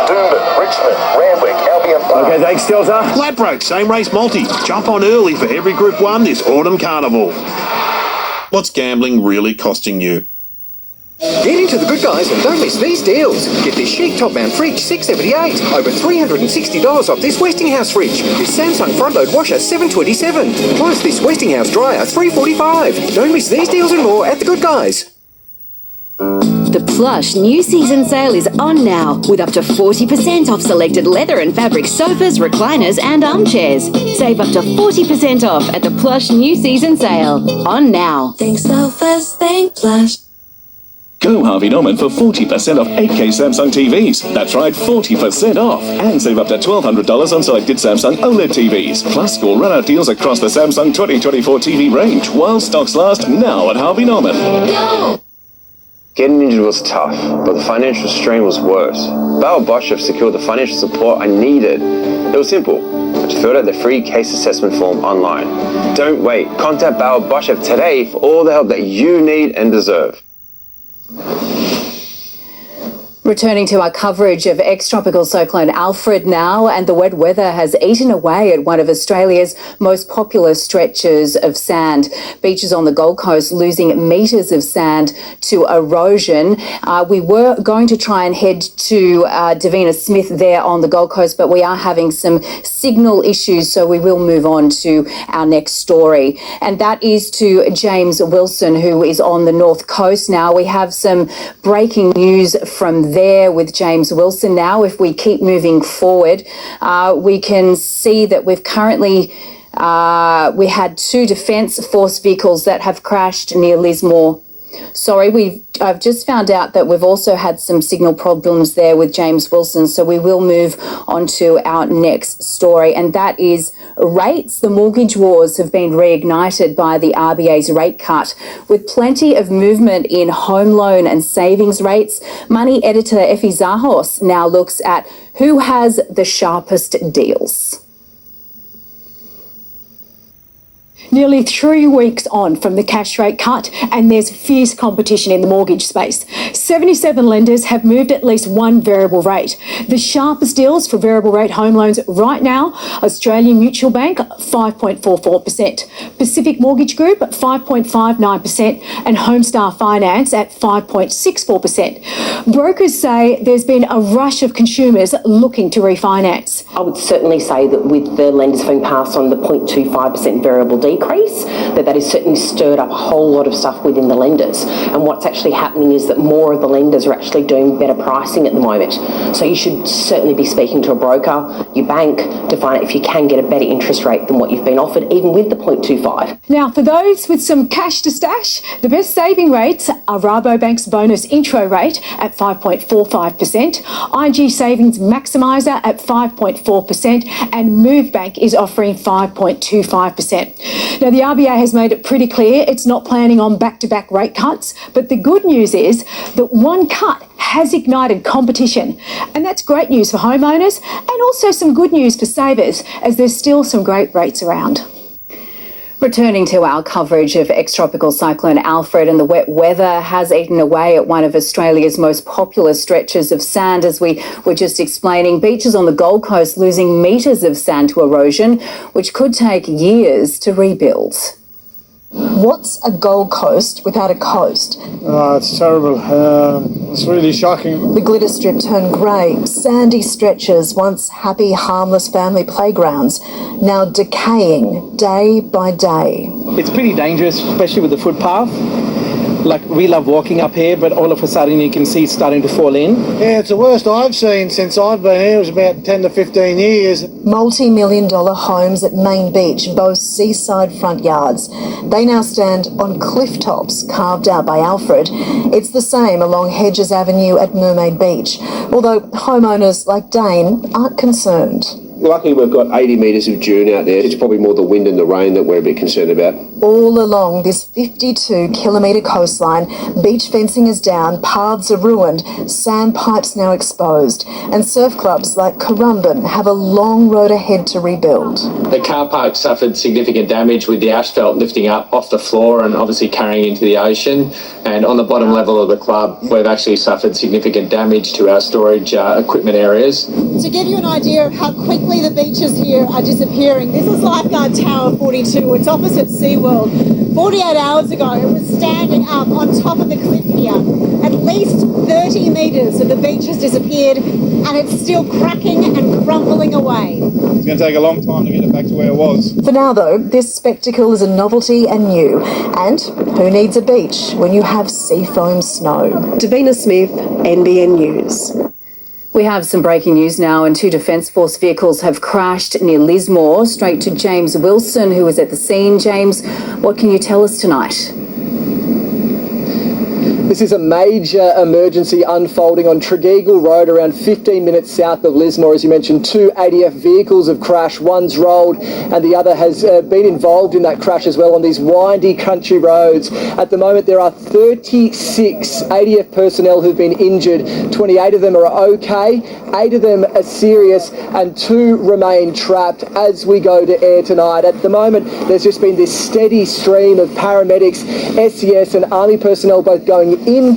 Doomben, Richmond, Randwick, Albion Park. Okay, thanks, Delta. Ladbroke, same race multi. Jump on early for every Group 1 this autumn carnival. What's gambling really costing you? Get into the good guys and don't miss these deals. Get this chic top mount fridge, $678. Over $360 off this Westinghouse fridge. This Samsung front load washer, $727. Plus this Westinghouse dryer, $345. Don't miss these deals and more at the good guys. The Plush new season sale is on now with up to 40% off selected leather and fabric sofas, recliners and armchairs. Save up to 40% off at the Plush new season sale. On now. Think Sofas, think Plush. Go Harvey Norman for 40% off 8K Samsung TVs. That's right, 40% off. And save up to $1,200 on selected Samsung OLED TVs. Plus, score run-out deals across the Samsung 2024 TV range while stocks last, now at Harvey Norman. Go! Getting injured was tough, but the financial strain was worse. Bauer Bosch have secured the financial support I needed. It was simple. I just filled out the free case assessment form online. Don't wait. Contact Bauer Bosch today for all the help that you need and deserve. Returning to our coverage of ex-tropical cyclone Alfred now, and the wet weather has eaten away at one of Australia's most popular stretches of sand. Beaches on the Gold Coast losing metres of sand to erosion. We were going to try and head to Davina Smith there on the Gold Coast, but we are having some signal issues, so we will move on to our next story. And that is to James Wilson, who is on the North Coast now. We have some breaking news from there with James Wilson now. If we keep moving forward, we can see that we've currently we had 2 Defence Force vehicles that have crashed near Lismore. Sorry, I've just found out that we've also had some signal problems there with James Wilson, so we will move on to our next story, and that is rates. The mortgage wars have been reignited by the RBA's rate cut, with plenty of movement in home loan and savings rates. Money editor Effie Zahos now looks at who has the sharpest deals. Nearly 3 weeks on from the cash rate cut, and there's fierce competition in the mortgage space. 77 lenders have moved at least one variable rate. The sharpest deals for variable rate home loans right now: Australian Mutual Bank 5.44%, Pacific Mortgage Group 5.59%, and Homestar Finance at 5.64%. Brokers say there's been a rush of consumers looking to refinance. I would certainly say that with the lenders having passed on the 0.25% variable decrease, that has certainly stirred up a whole lot of stuff within the lenders. And what's actually happening is that more of the lenders are actually doing better pricing at the moment. So you should certainly be speaking to a broker, your bank, to find out if you can get a better interest rate than what you've been offered, even with the 0.25. Now, for those with some cash to stash, the best saving rates are Rabobank's bonus intro rate at 5.45%, IG Savings Maximiser at 5.4%, and MoveBank is offering 5.25%. Now, the RBA has made it pretty clear it's not planning on back-to-back rate cuts, but the good news is that one cut has ignited competition, and that's great news for homeowners and also some good news for savers, as there's still some great rates around. Returning to our coverage of ex-tropical cyclone Alfred, and the wet weather has eaten away at one of Australia's most popular stretches of sand, as we were just explaining. Beaches on the Gold Coast losing metres of sand to erosion, which could take years to rebuild. What's a Gold Coast without a coast? Oh, it's terrible. It's really shocking. The glitter strip turned grey, sandy stretches, once happy, harmless family playgrounds, now decaying day by day. It's pretty dangerous, especially with the footpath. Like, we love walking up here, but all of a sudden you can see it's starting to fall in. Yeah, it's the worst I've seen since I've been here. It was about 10 to 15 years. Multi-million-dollar homes at Main Beach boast seaside front yards. They now stand on cliff tops carved out by Alfred. It's the same along Hedges Avenue at Mermaid Beach, although homeowners like Dane aren't concerned. Luckily, we've got 80 metres of dune out there. It's probably more the wind and the rain that we're a bit concerned about. All along this 52-kilometre coastline, beach fencing is down, paths are ruined, sandpipes now exposed, and surf clubs like Currumbin have a long road ahead to rebuild. The car park suffered significant damage with the asphalt lifting up off the floor and obviously carrying into the ocean. And on the bottom level of the club, we've actually suffered significant damage to our storage equipment areas. To give you an idea of how quickly the beaches here are disappearing, this is Lifeguard Tower 42. It's opposite SeaWorld. 48 hours ago, it was standing up on top of the cliff here. At least 30 metres of the beach has disappeared, and it's still cracking and crumbling away. It's going to take a long time to get it back to where it was. For now, though, this spectacle is a novelty and new. And who needs a beach when you have seafoam snow? Davina Smith, NBN News. We have some breaking news now, and 2 Defence Force vehicles have crashed near Lismore. Straight to James Wilson, who was at the scene. James, what can you tell us tonight? This is a major emergency unfolding on Tregeagle Road around 15 minutes south of Lismore. As you mentioned, 2 ADF vehicles have crashed. One's rolled and the other has been involved in that crash as well on these windy country roads. At the moment, there are 36 ADF personnel who've been injured. 28 of them are okay, 8 of them are serious and 2 remain trapped as we go to air tonight. At the moment, there's just been this steady stream of paramedics, SES and Army personnel both going in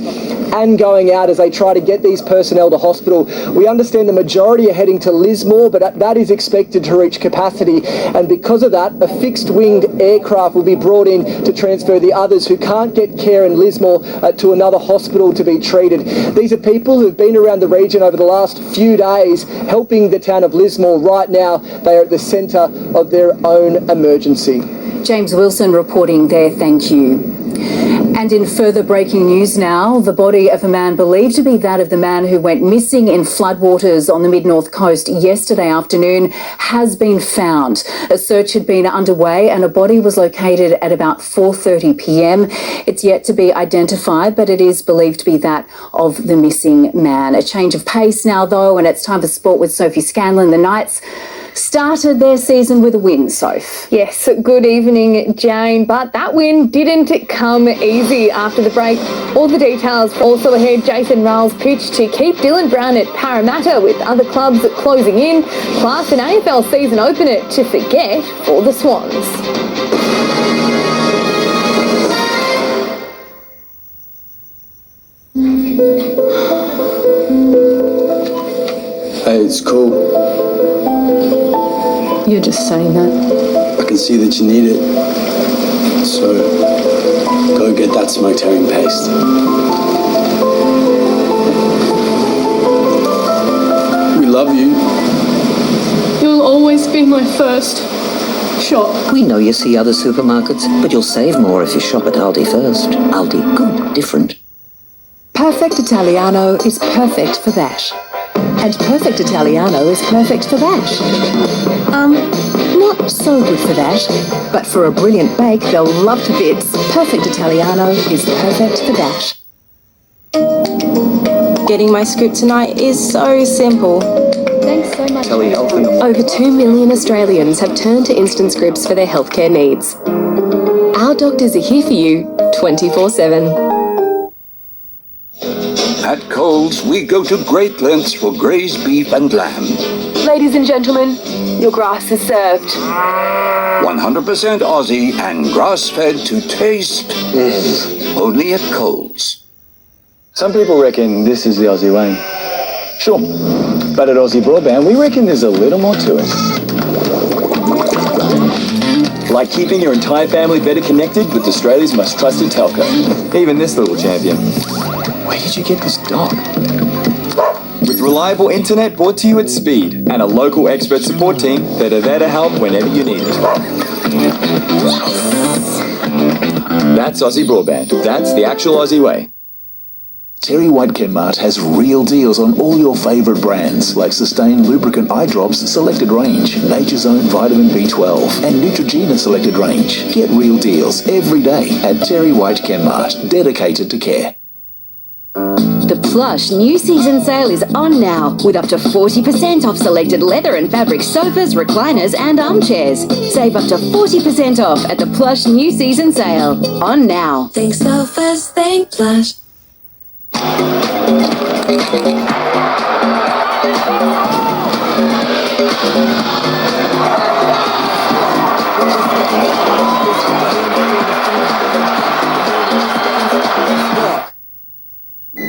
and going out as they try to get these personnel to hospital. We understand the majority are heading to Lismore, but that is expected to reach capacity, and because of that, a fixed-winged aircraft will be brought in to transfer the others who can't get care in Lismore to another hospital to be treated. These are people who've been around the region over the last few days helping the town of Lismore. Right now, they are at the centre of their own emergency. James Wilson reporting there, thank you. And in further breaking news now, the body of a man believed to be that of the man who went missing in floodwaters on the mid-north coast yesterday afternoon has been found. A search had been underway and a body was located at about 4:30 p.m. It's yet to be identified, but it is believed to be that of the missing man. A change of pace now, though, and it's time for sport with Sophie Scanlon. The Knights started their season with a win, Soph. Yes, good evening, Jane. But that win didn't come easy after the break. All the details also ahead. Jason Rowell's pitch to keep Dylan Brown at Parramatta with other clubs closing in. Plus an AFL season opener to forget for the Swans. Hey, it's cool. You're just saying that. I can see that you need it. So, go get that smoked herring paste. We love you. You'll always be my first shop. We know you see other supermarkets, but you'll save more if you shop at Aldi first. Aldi, good, different. Perfect Italiano is perfect for that. And Perfect Italiano is perfect for that. Not so good for that, but for a brilliant bake they'll love to bits. Perfect Italiano is perfect for that. Getting my script tonight is so simple. Thanks so much. Over 2 million Australians have turned to instant scripts for their healthcare needs. Our doctors are here for you 24/7. At Coles, we go to great lengths for braised beef and lamb. Ladies and gentlemen, your grass is served. 100% Aussie and grass-fed to taste. Only at Coles. Some people reckon this is the Aussie way. Sure, but at Aussie Broadband, we reckon there's a little more to it. Like keeping your entire family better connected with Australia's most trusted telco. Even this little champion. Where did you get this dog? With reliable internet brought to you at speed and a local expert support team that are there to help whenever you need it. That's Aussie Broadband. That's the actual Aussie way. Terry White Chemmart has real deals on all your favourite brands like Sustain Lubricant Eye Drops Selected Range, Nature's Own Vitamin B12 and Neutrogena Selected Range. Get real deals every day at Terry White Chemmart, dedicated to care. The Plush new season sale is on now with up to 40% off selected leather and fabric sofas, recliners and armchairs. Save up to 40% off at the Plush new season sale. On now. Think so fast, think Plush.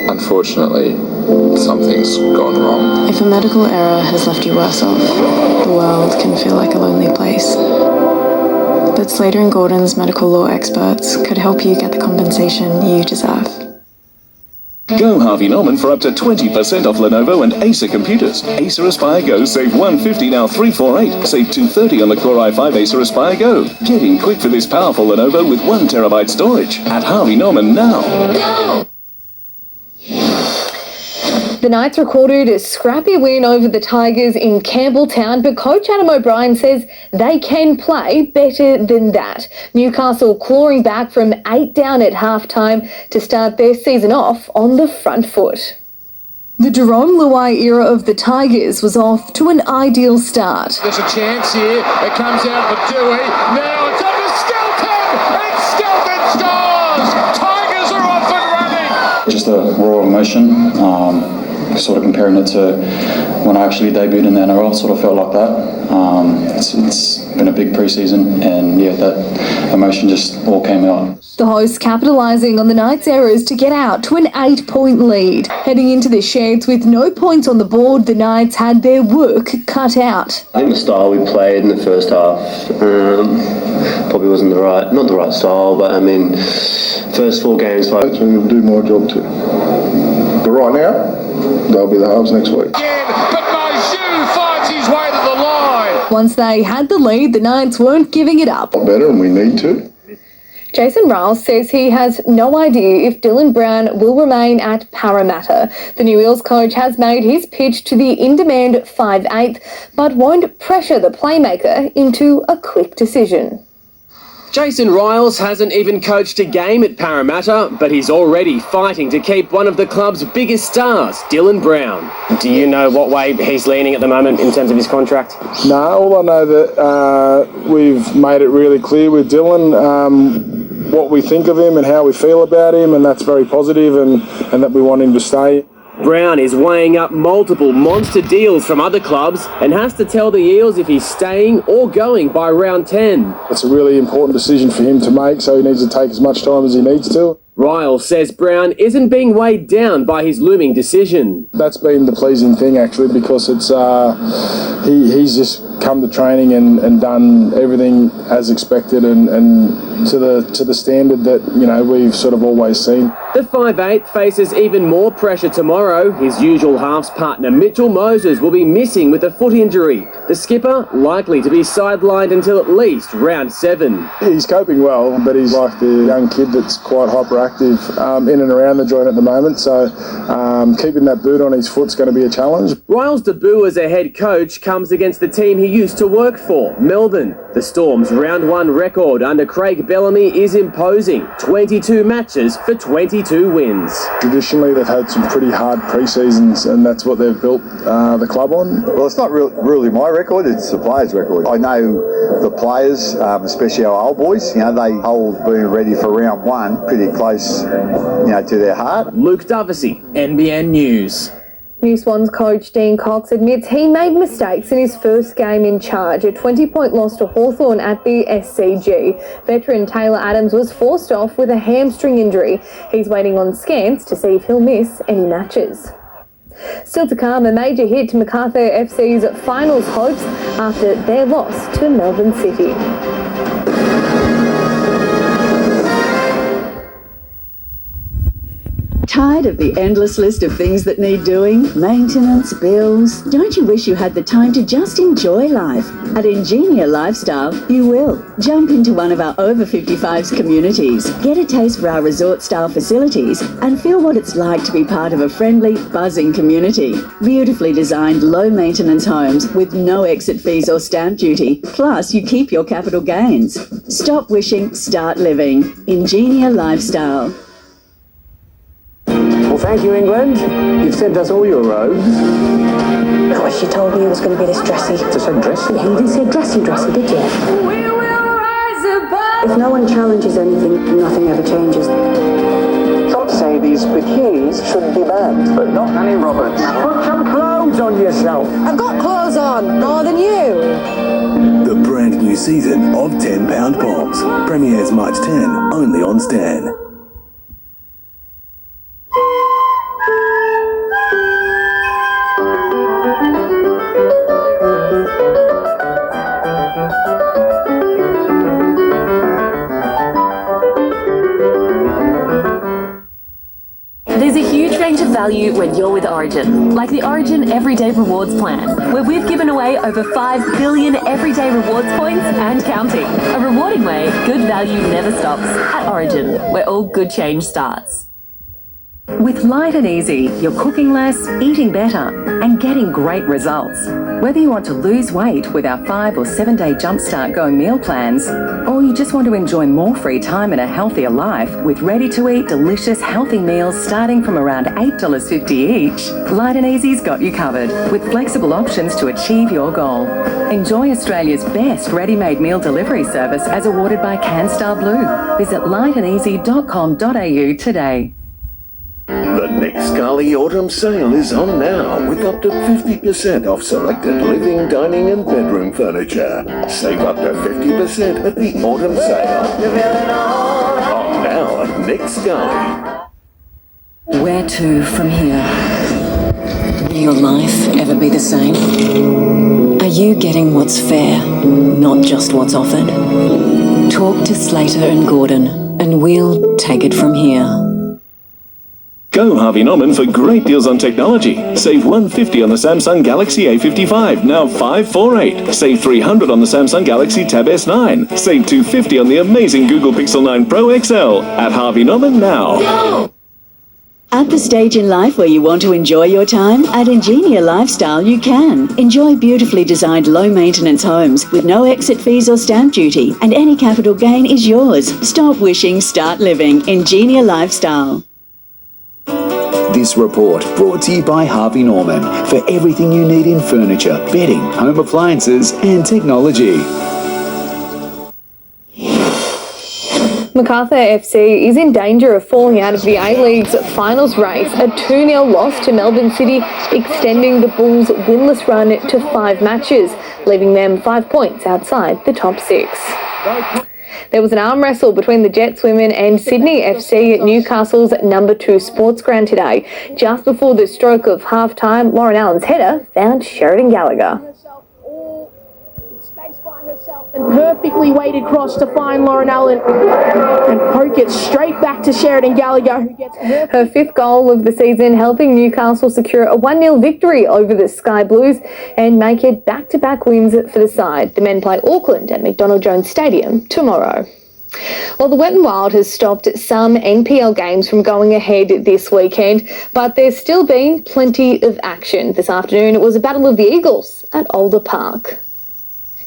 Unfortunately, something's gone wrong. If a medical error has left you worse off, the world can feel like a lonely place. But Slater & Gordon's medical law experts could help you get the compensation you deserve. Go Harvey Norman for up to 20% off Lenovo and Acer computers. Acer Aspire Go save $150 now $348. Save $230 on the Core i5 Acer Aspire Go. Get in quick for this powerful Lenovo with 1 terabyte storage at Harvey Norman now. Go! The Knights recorded a scrappy win over the Tigers in Campbelltown, but coach Adam O'Brien says they can play better than that. Newcastle clawing back from 8 down at halftime to start their season off on the front foot. The Jerome Luai era of the Tigers was off to an ideal start. There's a chance here. It comes out for Dewey. Now it's up to Skelton, and Skelton scores! Tigers are off and running! Just a raw emotion. Sort of comparing it to when I actually debuted in the NRL, sort of felt like that. It's been a big pre-season, and yeah, that emotion just all came out. The hosts capitalising on the Knights' errors to get out to an 8-point lead. Heading into the sheds with no points on the board, the Knights had their work cut out. I think the style we played in the first half probably wasn't not the right style, but I mean, first 4 games, we'll do more job too. But right now, they'll be the halves next week. But Moju finds his way to the line. Once they had the lead, the Knights weren't giving it up. Better, and we need to. Jason Riles says he has no idea if Dylan Brown will remain at Parramatta. The New Eels coach has made his pitch to the in-demand 5/8, but won't pressure the playmaker into a quick decision. Jason Riles hasn't even coached a game at Parramatta, but he's already fighting to keep one of the club's biggest stars, Dylan Brown. Do you know what way he's leaning at the moment in terms of his contract? No, all I know that we've made it really clear with Dylan what we think of him and how we feel about him, and that's very positive, and that we want him to stay. Brown is weighing up multiple monster deals from other clubs and has to tell the Eels if he's staying or going by round 10. It's a really important decision for him to make, so he needs to take as much time as he needs to. Riles says Brown isn't being weighed down by his looming decision. That's been the pleasing thing, actually, because it's he's just come to training and done everything as expected and to the standard that, you know, we've sort of always seen. The 5'8" faces even more pressure tomorrow. His usual halves partner Mitchell Moses will be missing with a foot injury. The skipper likely to be sidelined until at least round 7. He's coping well, but he's like the young kid that's quite hyperactive in and around the joint at the moment, so keeping that boot on his foot's going to be a challenge. Riles' debut as a head coach comes against the team he used to work for, Melbourne. The Storm's round 1 record under Craig Bellamy is imposing, 22 matches for 22 wins. Traditionally, they've had some pretty hard pre-seasons, and that's what they've built the club on. Well, it's not really my record, it's the players' record. I know the players, especially our old boys, you know, they hold being ready for round 1 pretty close, you know, to their heart. Luke Dovesey, NBN News. New Swans coach Dean Cox admits he made mistakes in his first game in charge, a 20-point loss to Hawthorn at the SCG. Veteran Taylor Adams was forced off with a hamstring injury. He's waiting on scans to see if he'll miss any matches. Still to come, a major hit to Macarthur FC's finals hopes after their loss to Melbourne City. Tired of the endless list of things that need doing? Maintenance, bills? Don't you wish you had the time to just enjoy life? At Ingenia Lifestyle, you will. Jump into one of our over 55s communities, get a taste for our resort-style facilities, and feel what it's like to be part of a friendly, buzzing community. Beautifully designed, low-maintenance homes with no exit fees or stamp duty. Plus, you keep your capital gains. Stop wishing, start living. Ingenia Lifestyle. Well, thank you, England. You've sent us all your robes. I wish you told me it was going to be this dressy. It's so dressy. Yeah, you didn't say dressy, did you? We will rise above. If no one challenges anything, nothing ever changes. Some say these bikinis should be banned, but not Annie Roberts. Put some clothes on yourself. I've got clothes on, more than you. The brand new season of £10 Bombs premieres March 10, only on Stan. There's a huge range of value when you're with Origin, like the Origin Everyday Rewards Plan, where we've given away over 5 billion everyday rewards points and counting. A rewarding way good value never stops. At Origin, where all good change starts. With Light and Easy, you're cooking less, eating better, and getting great results. Whether you want to lose weight with our 5 or 7 day Jumpstart Go meal plans, or you just want to enjoy more free time and a healthier life with ready-to-eat, delicious, healthy meals starting from around $8.50 each, Light and Easy's got you covered with flexible options to achieve your goal. Enjoy Australia's best ready-made meal delivery service as awarded by CanStar Blue. Visit lightandeasy.com.au today. The Nick Scully Autumn Sale is on now with up to 50% off selected living, dining and bedroom furniture. Save up to 50% at the Autumn Sale. On now at Nick Scully. Where to from here? Will your life ever be the same? Are you getting what's fair, not just what's offered? Talk to Slater and Gordon, and we'll take it from here. Go Harvey Norman for great deals on technology. Save $150 on the Samsung Galaxy A55, now $548. Save $300 on the Samsung Galaxy Tab S9. Save $250 on the amazing Google Pixel 9 Pro XL at Harvey Norman now. Go! At the stage in life where you want to enjoy your time, at Ingenia Lifestyle you can. Enjoy beautifully designed low-maintenance homes with no exit fees or stamp duty, and any capital gain is yours. Stop wishing, start living. Ingenia Lifestyle. This report brought to you by Harvey Norman for everything you need in furniture, bedding, home appliances and technology. Macarthur FC is in danger of falling out of the A-League's finals race. A 2-0 loss to Melbourne City, extending the Bulls' winless run to 5 matches, leaving them 5 points outside the top 6. There was an arm wrestle between the Jets women and Sydney FC at Newcastle's number 2 sports ground today. Just before the stroke of half-time, Lauren Allen's header found Sheridan Gallagher. And perfectly weighted cross to find Lauren Allen and poke it straight back to Sheridan Gallagher, who gets her 5th goal of the season, helping Newcastle secure a 1-0 victory over the Sky Blues and make it back-to-back wins for the side. The men play Auckland at McDonald Jones Stadium tomorrow. Well, the Wet and Wild has stopped some NPL games from going ahead this weekend, but there's still been plenty of action. This afternoon it was a battle of the Eagles at Alder Park.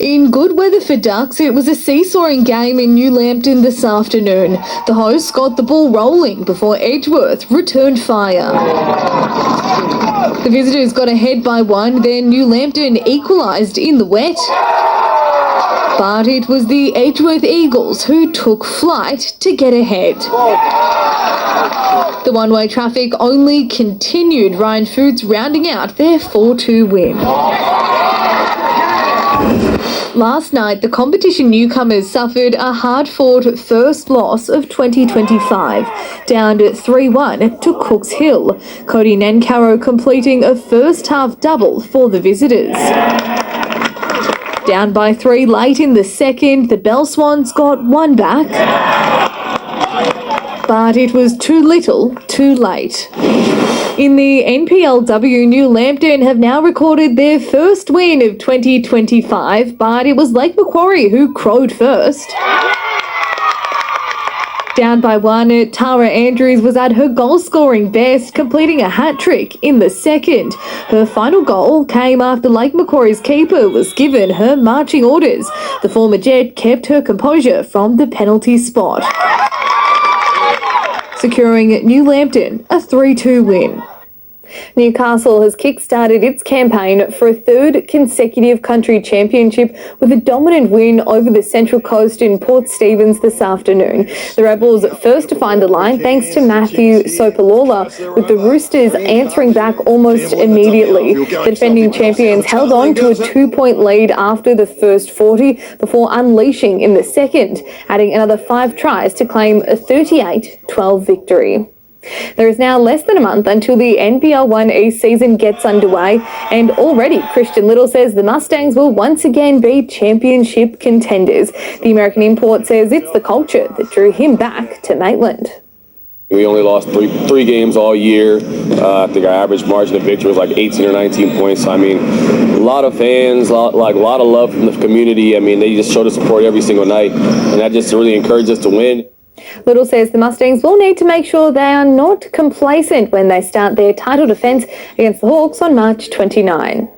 In good weather for Ducks, it was a seesawing game in New Lambton this afternoon. The hosts got the ball rolling before Edgeworth returned fire. The visitors got ahead by 1, then New Lambton equalised in the wet. But it was the Edgeworth Eagles who took flight to get ahead. The one-way traffic only continued, Ryan Foods rounding out their 4-2 win. Last night, the competition newcomers suffered a hard-fought first loss of 2025, down 3-1 to Cooks Hill. Cody Nancaro completing a first-half double for the visitors. Down by 3 late in the second, the Bell Swans got 1 back. But it was too little, too late. In the NPLW, New Lambton have now recorded their first win of 2025, but it was Lake Macquarie who crowed first. Down by 1, Tara Andrews was at her goal-scoring best, completing a hat-trick in the second. Her final goal came after Lake Macquarie's keeper was given her marching orders. The former Jet kept her composure from the penalty spot, securing New Lambton a 3-2 win. Newcastle has kick-started its campaign for a 3rd consecutive country championship with a dominant win over the Central Coast in Port Stephens this afternoon. The Rebels first to find the line thanks to Matthew Sopalola, with the Roosters answering back almost immediately. The defending champions held on to a 2-point lead after the first 40 before unleashing in the second, adding another 5 tries to claim a 38-12 victory. There is now less than a month until the NBL 1 East season gets underway, and already Christian Little says the Mustangs will once again be championship contenders. The American import says it's the culture that drew him back to Maitland. We only lost three games all year. I think our average margin of victory was like 18 or 19 points. I mean, a lot of fans, a lot of love from the community. I mean, they just showed us support every single night, and that just really encouraged us to win. Little says the Mustangs will need to make sure they are not complacent when they start their title defence against the Hawks on March 29.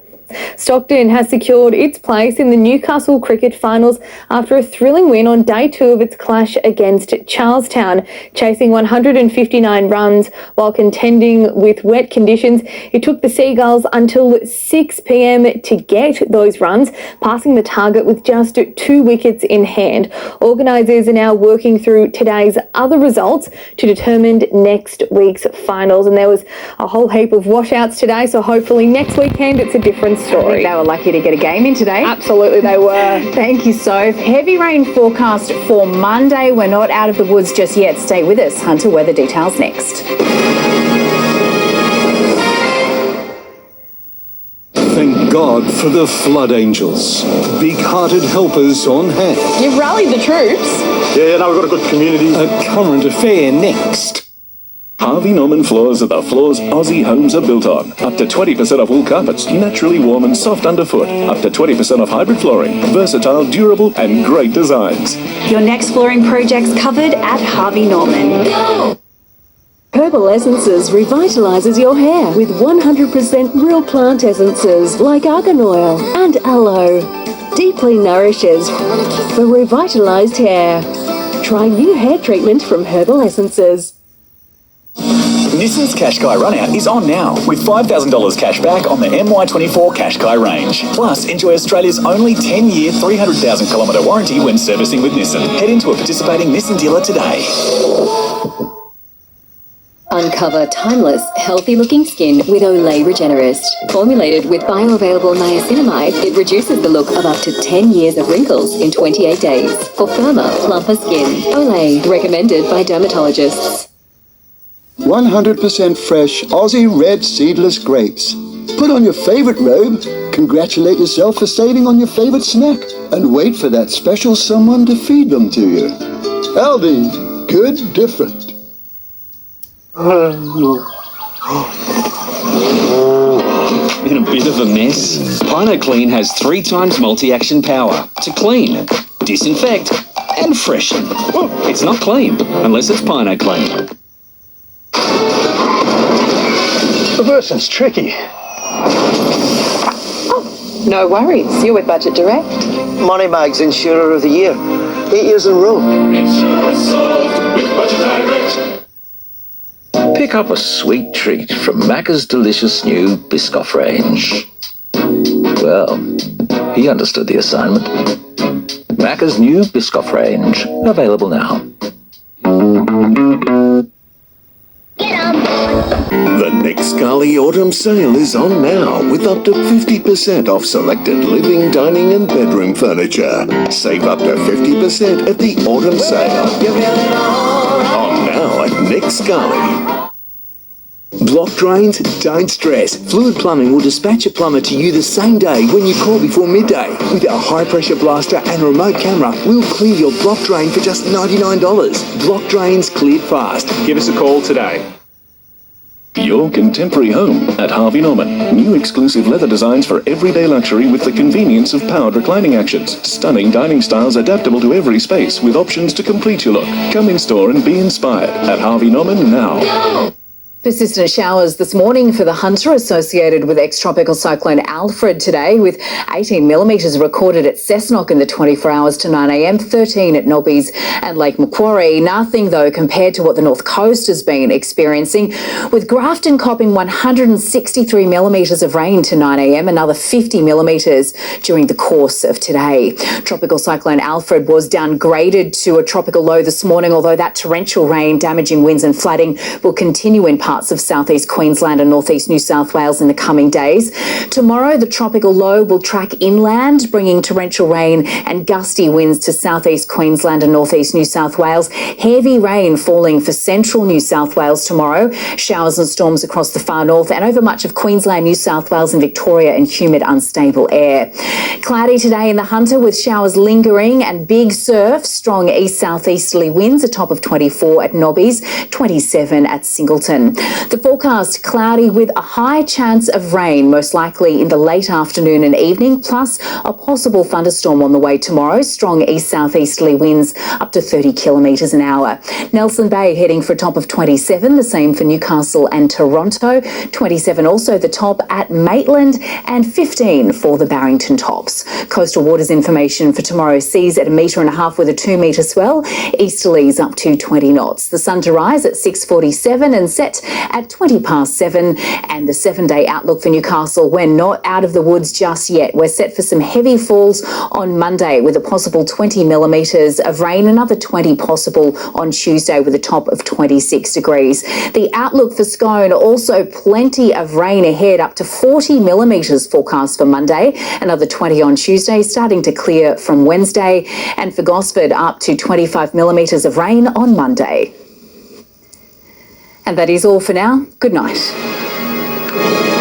Stockton has secured its place in the Newcastle cricket finals after a thrilling win on day 2 of its clash against Charlestown, chasing 159 runs while contending with wet conditions. It took the Seagulls until 6 p.m. to get those runs, passing the target with just 2 wickets in hand. Organisers are now working through today's other results to determine next week's finals, and there was a whole heap of washouts today, so hopefully next weekend it's a different story. I think they were lucky to get a game in today. Absolutely they were. Thank you, Soph. Heavy rain forecast for Monday. We're not out of the woods just yet. Stay with us. Hunter weather details next. Thank God for the flood angels. Big-hearted helpers on hand. You've rallied the troops. Yeah, no, we've got a good community. A current affair next. Harvey Norman floors are the floors Aussie homes are built on. Up to 20% off wool carpets, naturally warm and soft underfoot. Up to 20% off hybrid flooring, versatile, durable and great designs. Your next flooring project's covered at Harvey Norman. Go! Herbal Essences revitalises your hair with 100% real plant essences like argan oil and aloe. Deeply nourishes for revitalised hair. Try new hair treatment from Herbal Essences. Nissan's Qashqai Runout is on now with $5,000 cash back on the MY24 Qashqai range. Plus, enjoy Australia's only 10-year, 300,000 kilometre warranty when servicing with Nissan. Head into a participating Nissan dealer today. Uncover timeless, healthy-looking skin with Olay Regenerist. Formulated with bioavailable niacinamide, it reduces the look of up to 10 years of wrinkles in 28 days. For firmer, plumper skin. Olay, recommended by dermatologists. 100% fresh Aussie red seedless grapes. Put on your favourite robe, congratulate yourself for saving on your favourite snack, and wait for that special someone to feed them to you. Aldi, good different. In a bit of a mess? Pino Clean has 3 times multi-action power to clean, disinfect and freshen. It's not clean unless it's Pino Clean. Reversing's tricky. No worries, you're with Budget Direct. Moneybag's Insurer of the Year. 8 years in a row. Insurance solved with Budget Direct. Pick up a sweet treat from Macca's delicious new Biscoff range. Well, he understood the assignment. Macca's new Biscoff range, available now. The Nick Scully Autumn Sale is on now with up to 50% off selected living, dining and bedroom furniture. Save up to 50% at the Autumn Sale. On now at Nick Scully. Block drains? Don't stress. Fluid Plumbing will dispatch a plumber to you the same day when you call before midday. With our high-pressure blaster and remote camera, we'll clear your block drain for just $99. Block drains cleared fast. Give us a call today. Your contemporary home at Harvey Norman. New exclusive leather designs for everyday luxury with the convenience of powered reclining actions. Stunning dining styles adaptable to every space with options to complete your look. Come in store and be inspired at Harvey Norman now. Persistent showers this morning for the Hunter associated with ex-tropical cyclone Alfred today, with 18 millimetres recorded at Cessnock in the 24 hours to 9 a.m, 13 at Nobby's and Lake Macquarie. Nothing, though, compared to what the North Coast has been experiencing, with Grafton copping 163 millimetres of rain to 9 a.m, another 50 millimetres during the course of today. Tropical cyclone Alfred was downgraded to a tropical low this morning, although that torrential rain, damaging winds and flooding will continue in parts of southeast Queensland and northeast New South Wales in the coming days. Tomorrow, the tropical low will track inland, bringing torrential rain and gusty winds to southeast Queensland and northeast New South Wales. Heavy rain falling for central New South Wales tomorrow. Showers and storms across the far north and over much of Queensland, New South Wales and Victoria, and humid, unstable air. Cloudy today in the Hunter with showers lingering and big surf. Strong east-southeasterly winds, a top of 24 at Nobby's, 27 at Singleton. The forecast, cloudy with a high chance of rain, most likely in the late afternoon and evening, plus a possible thunderstorm on the way tomorrow. Strong east-southeasterly winds up to 30 kilometres an hour. Nelson Bay heading for a top of 27, the same for Newcastle and Toronto. 27 also the top at Maitland, and 15 for the Barrington tops. Coastal waters information for tomorrow: seas at 1.5 metres with a 2 metre swell, easterlies up to 20 knots. The sun to rise at 6:47 and set at 7:20. And the 7-day outlook for Newcastle: we're not out of the woods just yet. We're set for some heavy falls on Monday with a possible 20 millimetres of rain, another 20 possible on Tuesday with a top of 26 degrees. The outlook for Scone: also plenty of rain ahead, up to 40 millimetres forecast for Monday, another 20 on Tuesday, starting to clear from Wednesday. And for Gosford, up to 25 millimetres of rain on Monday. And that is all for now. Good night.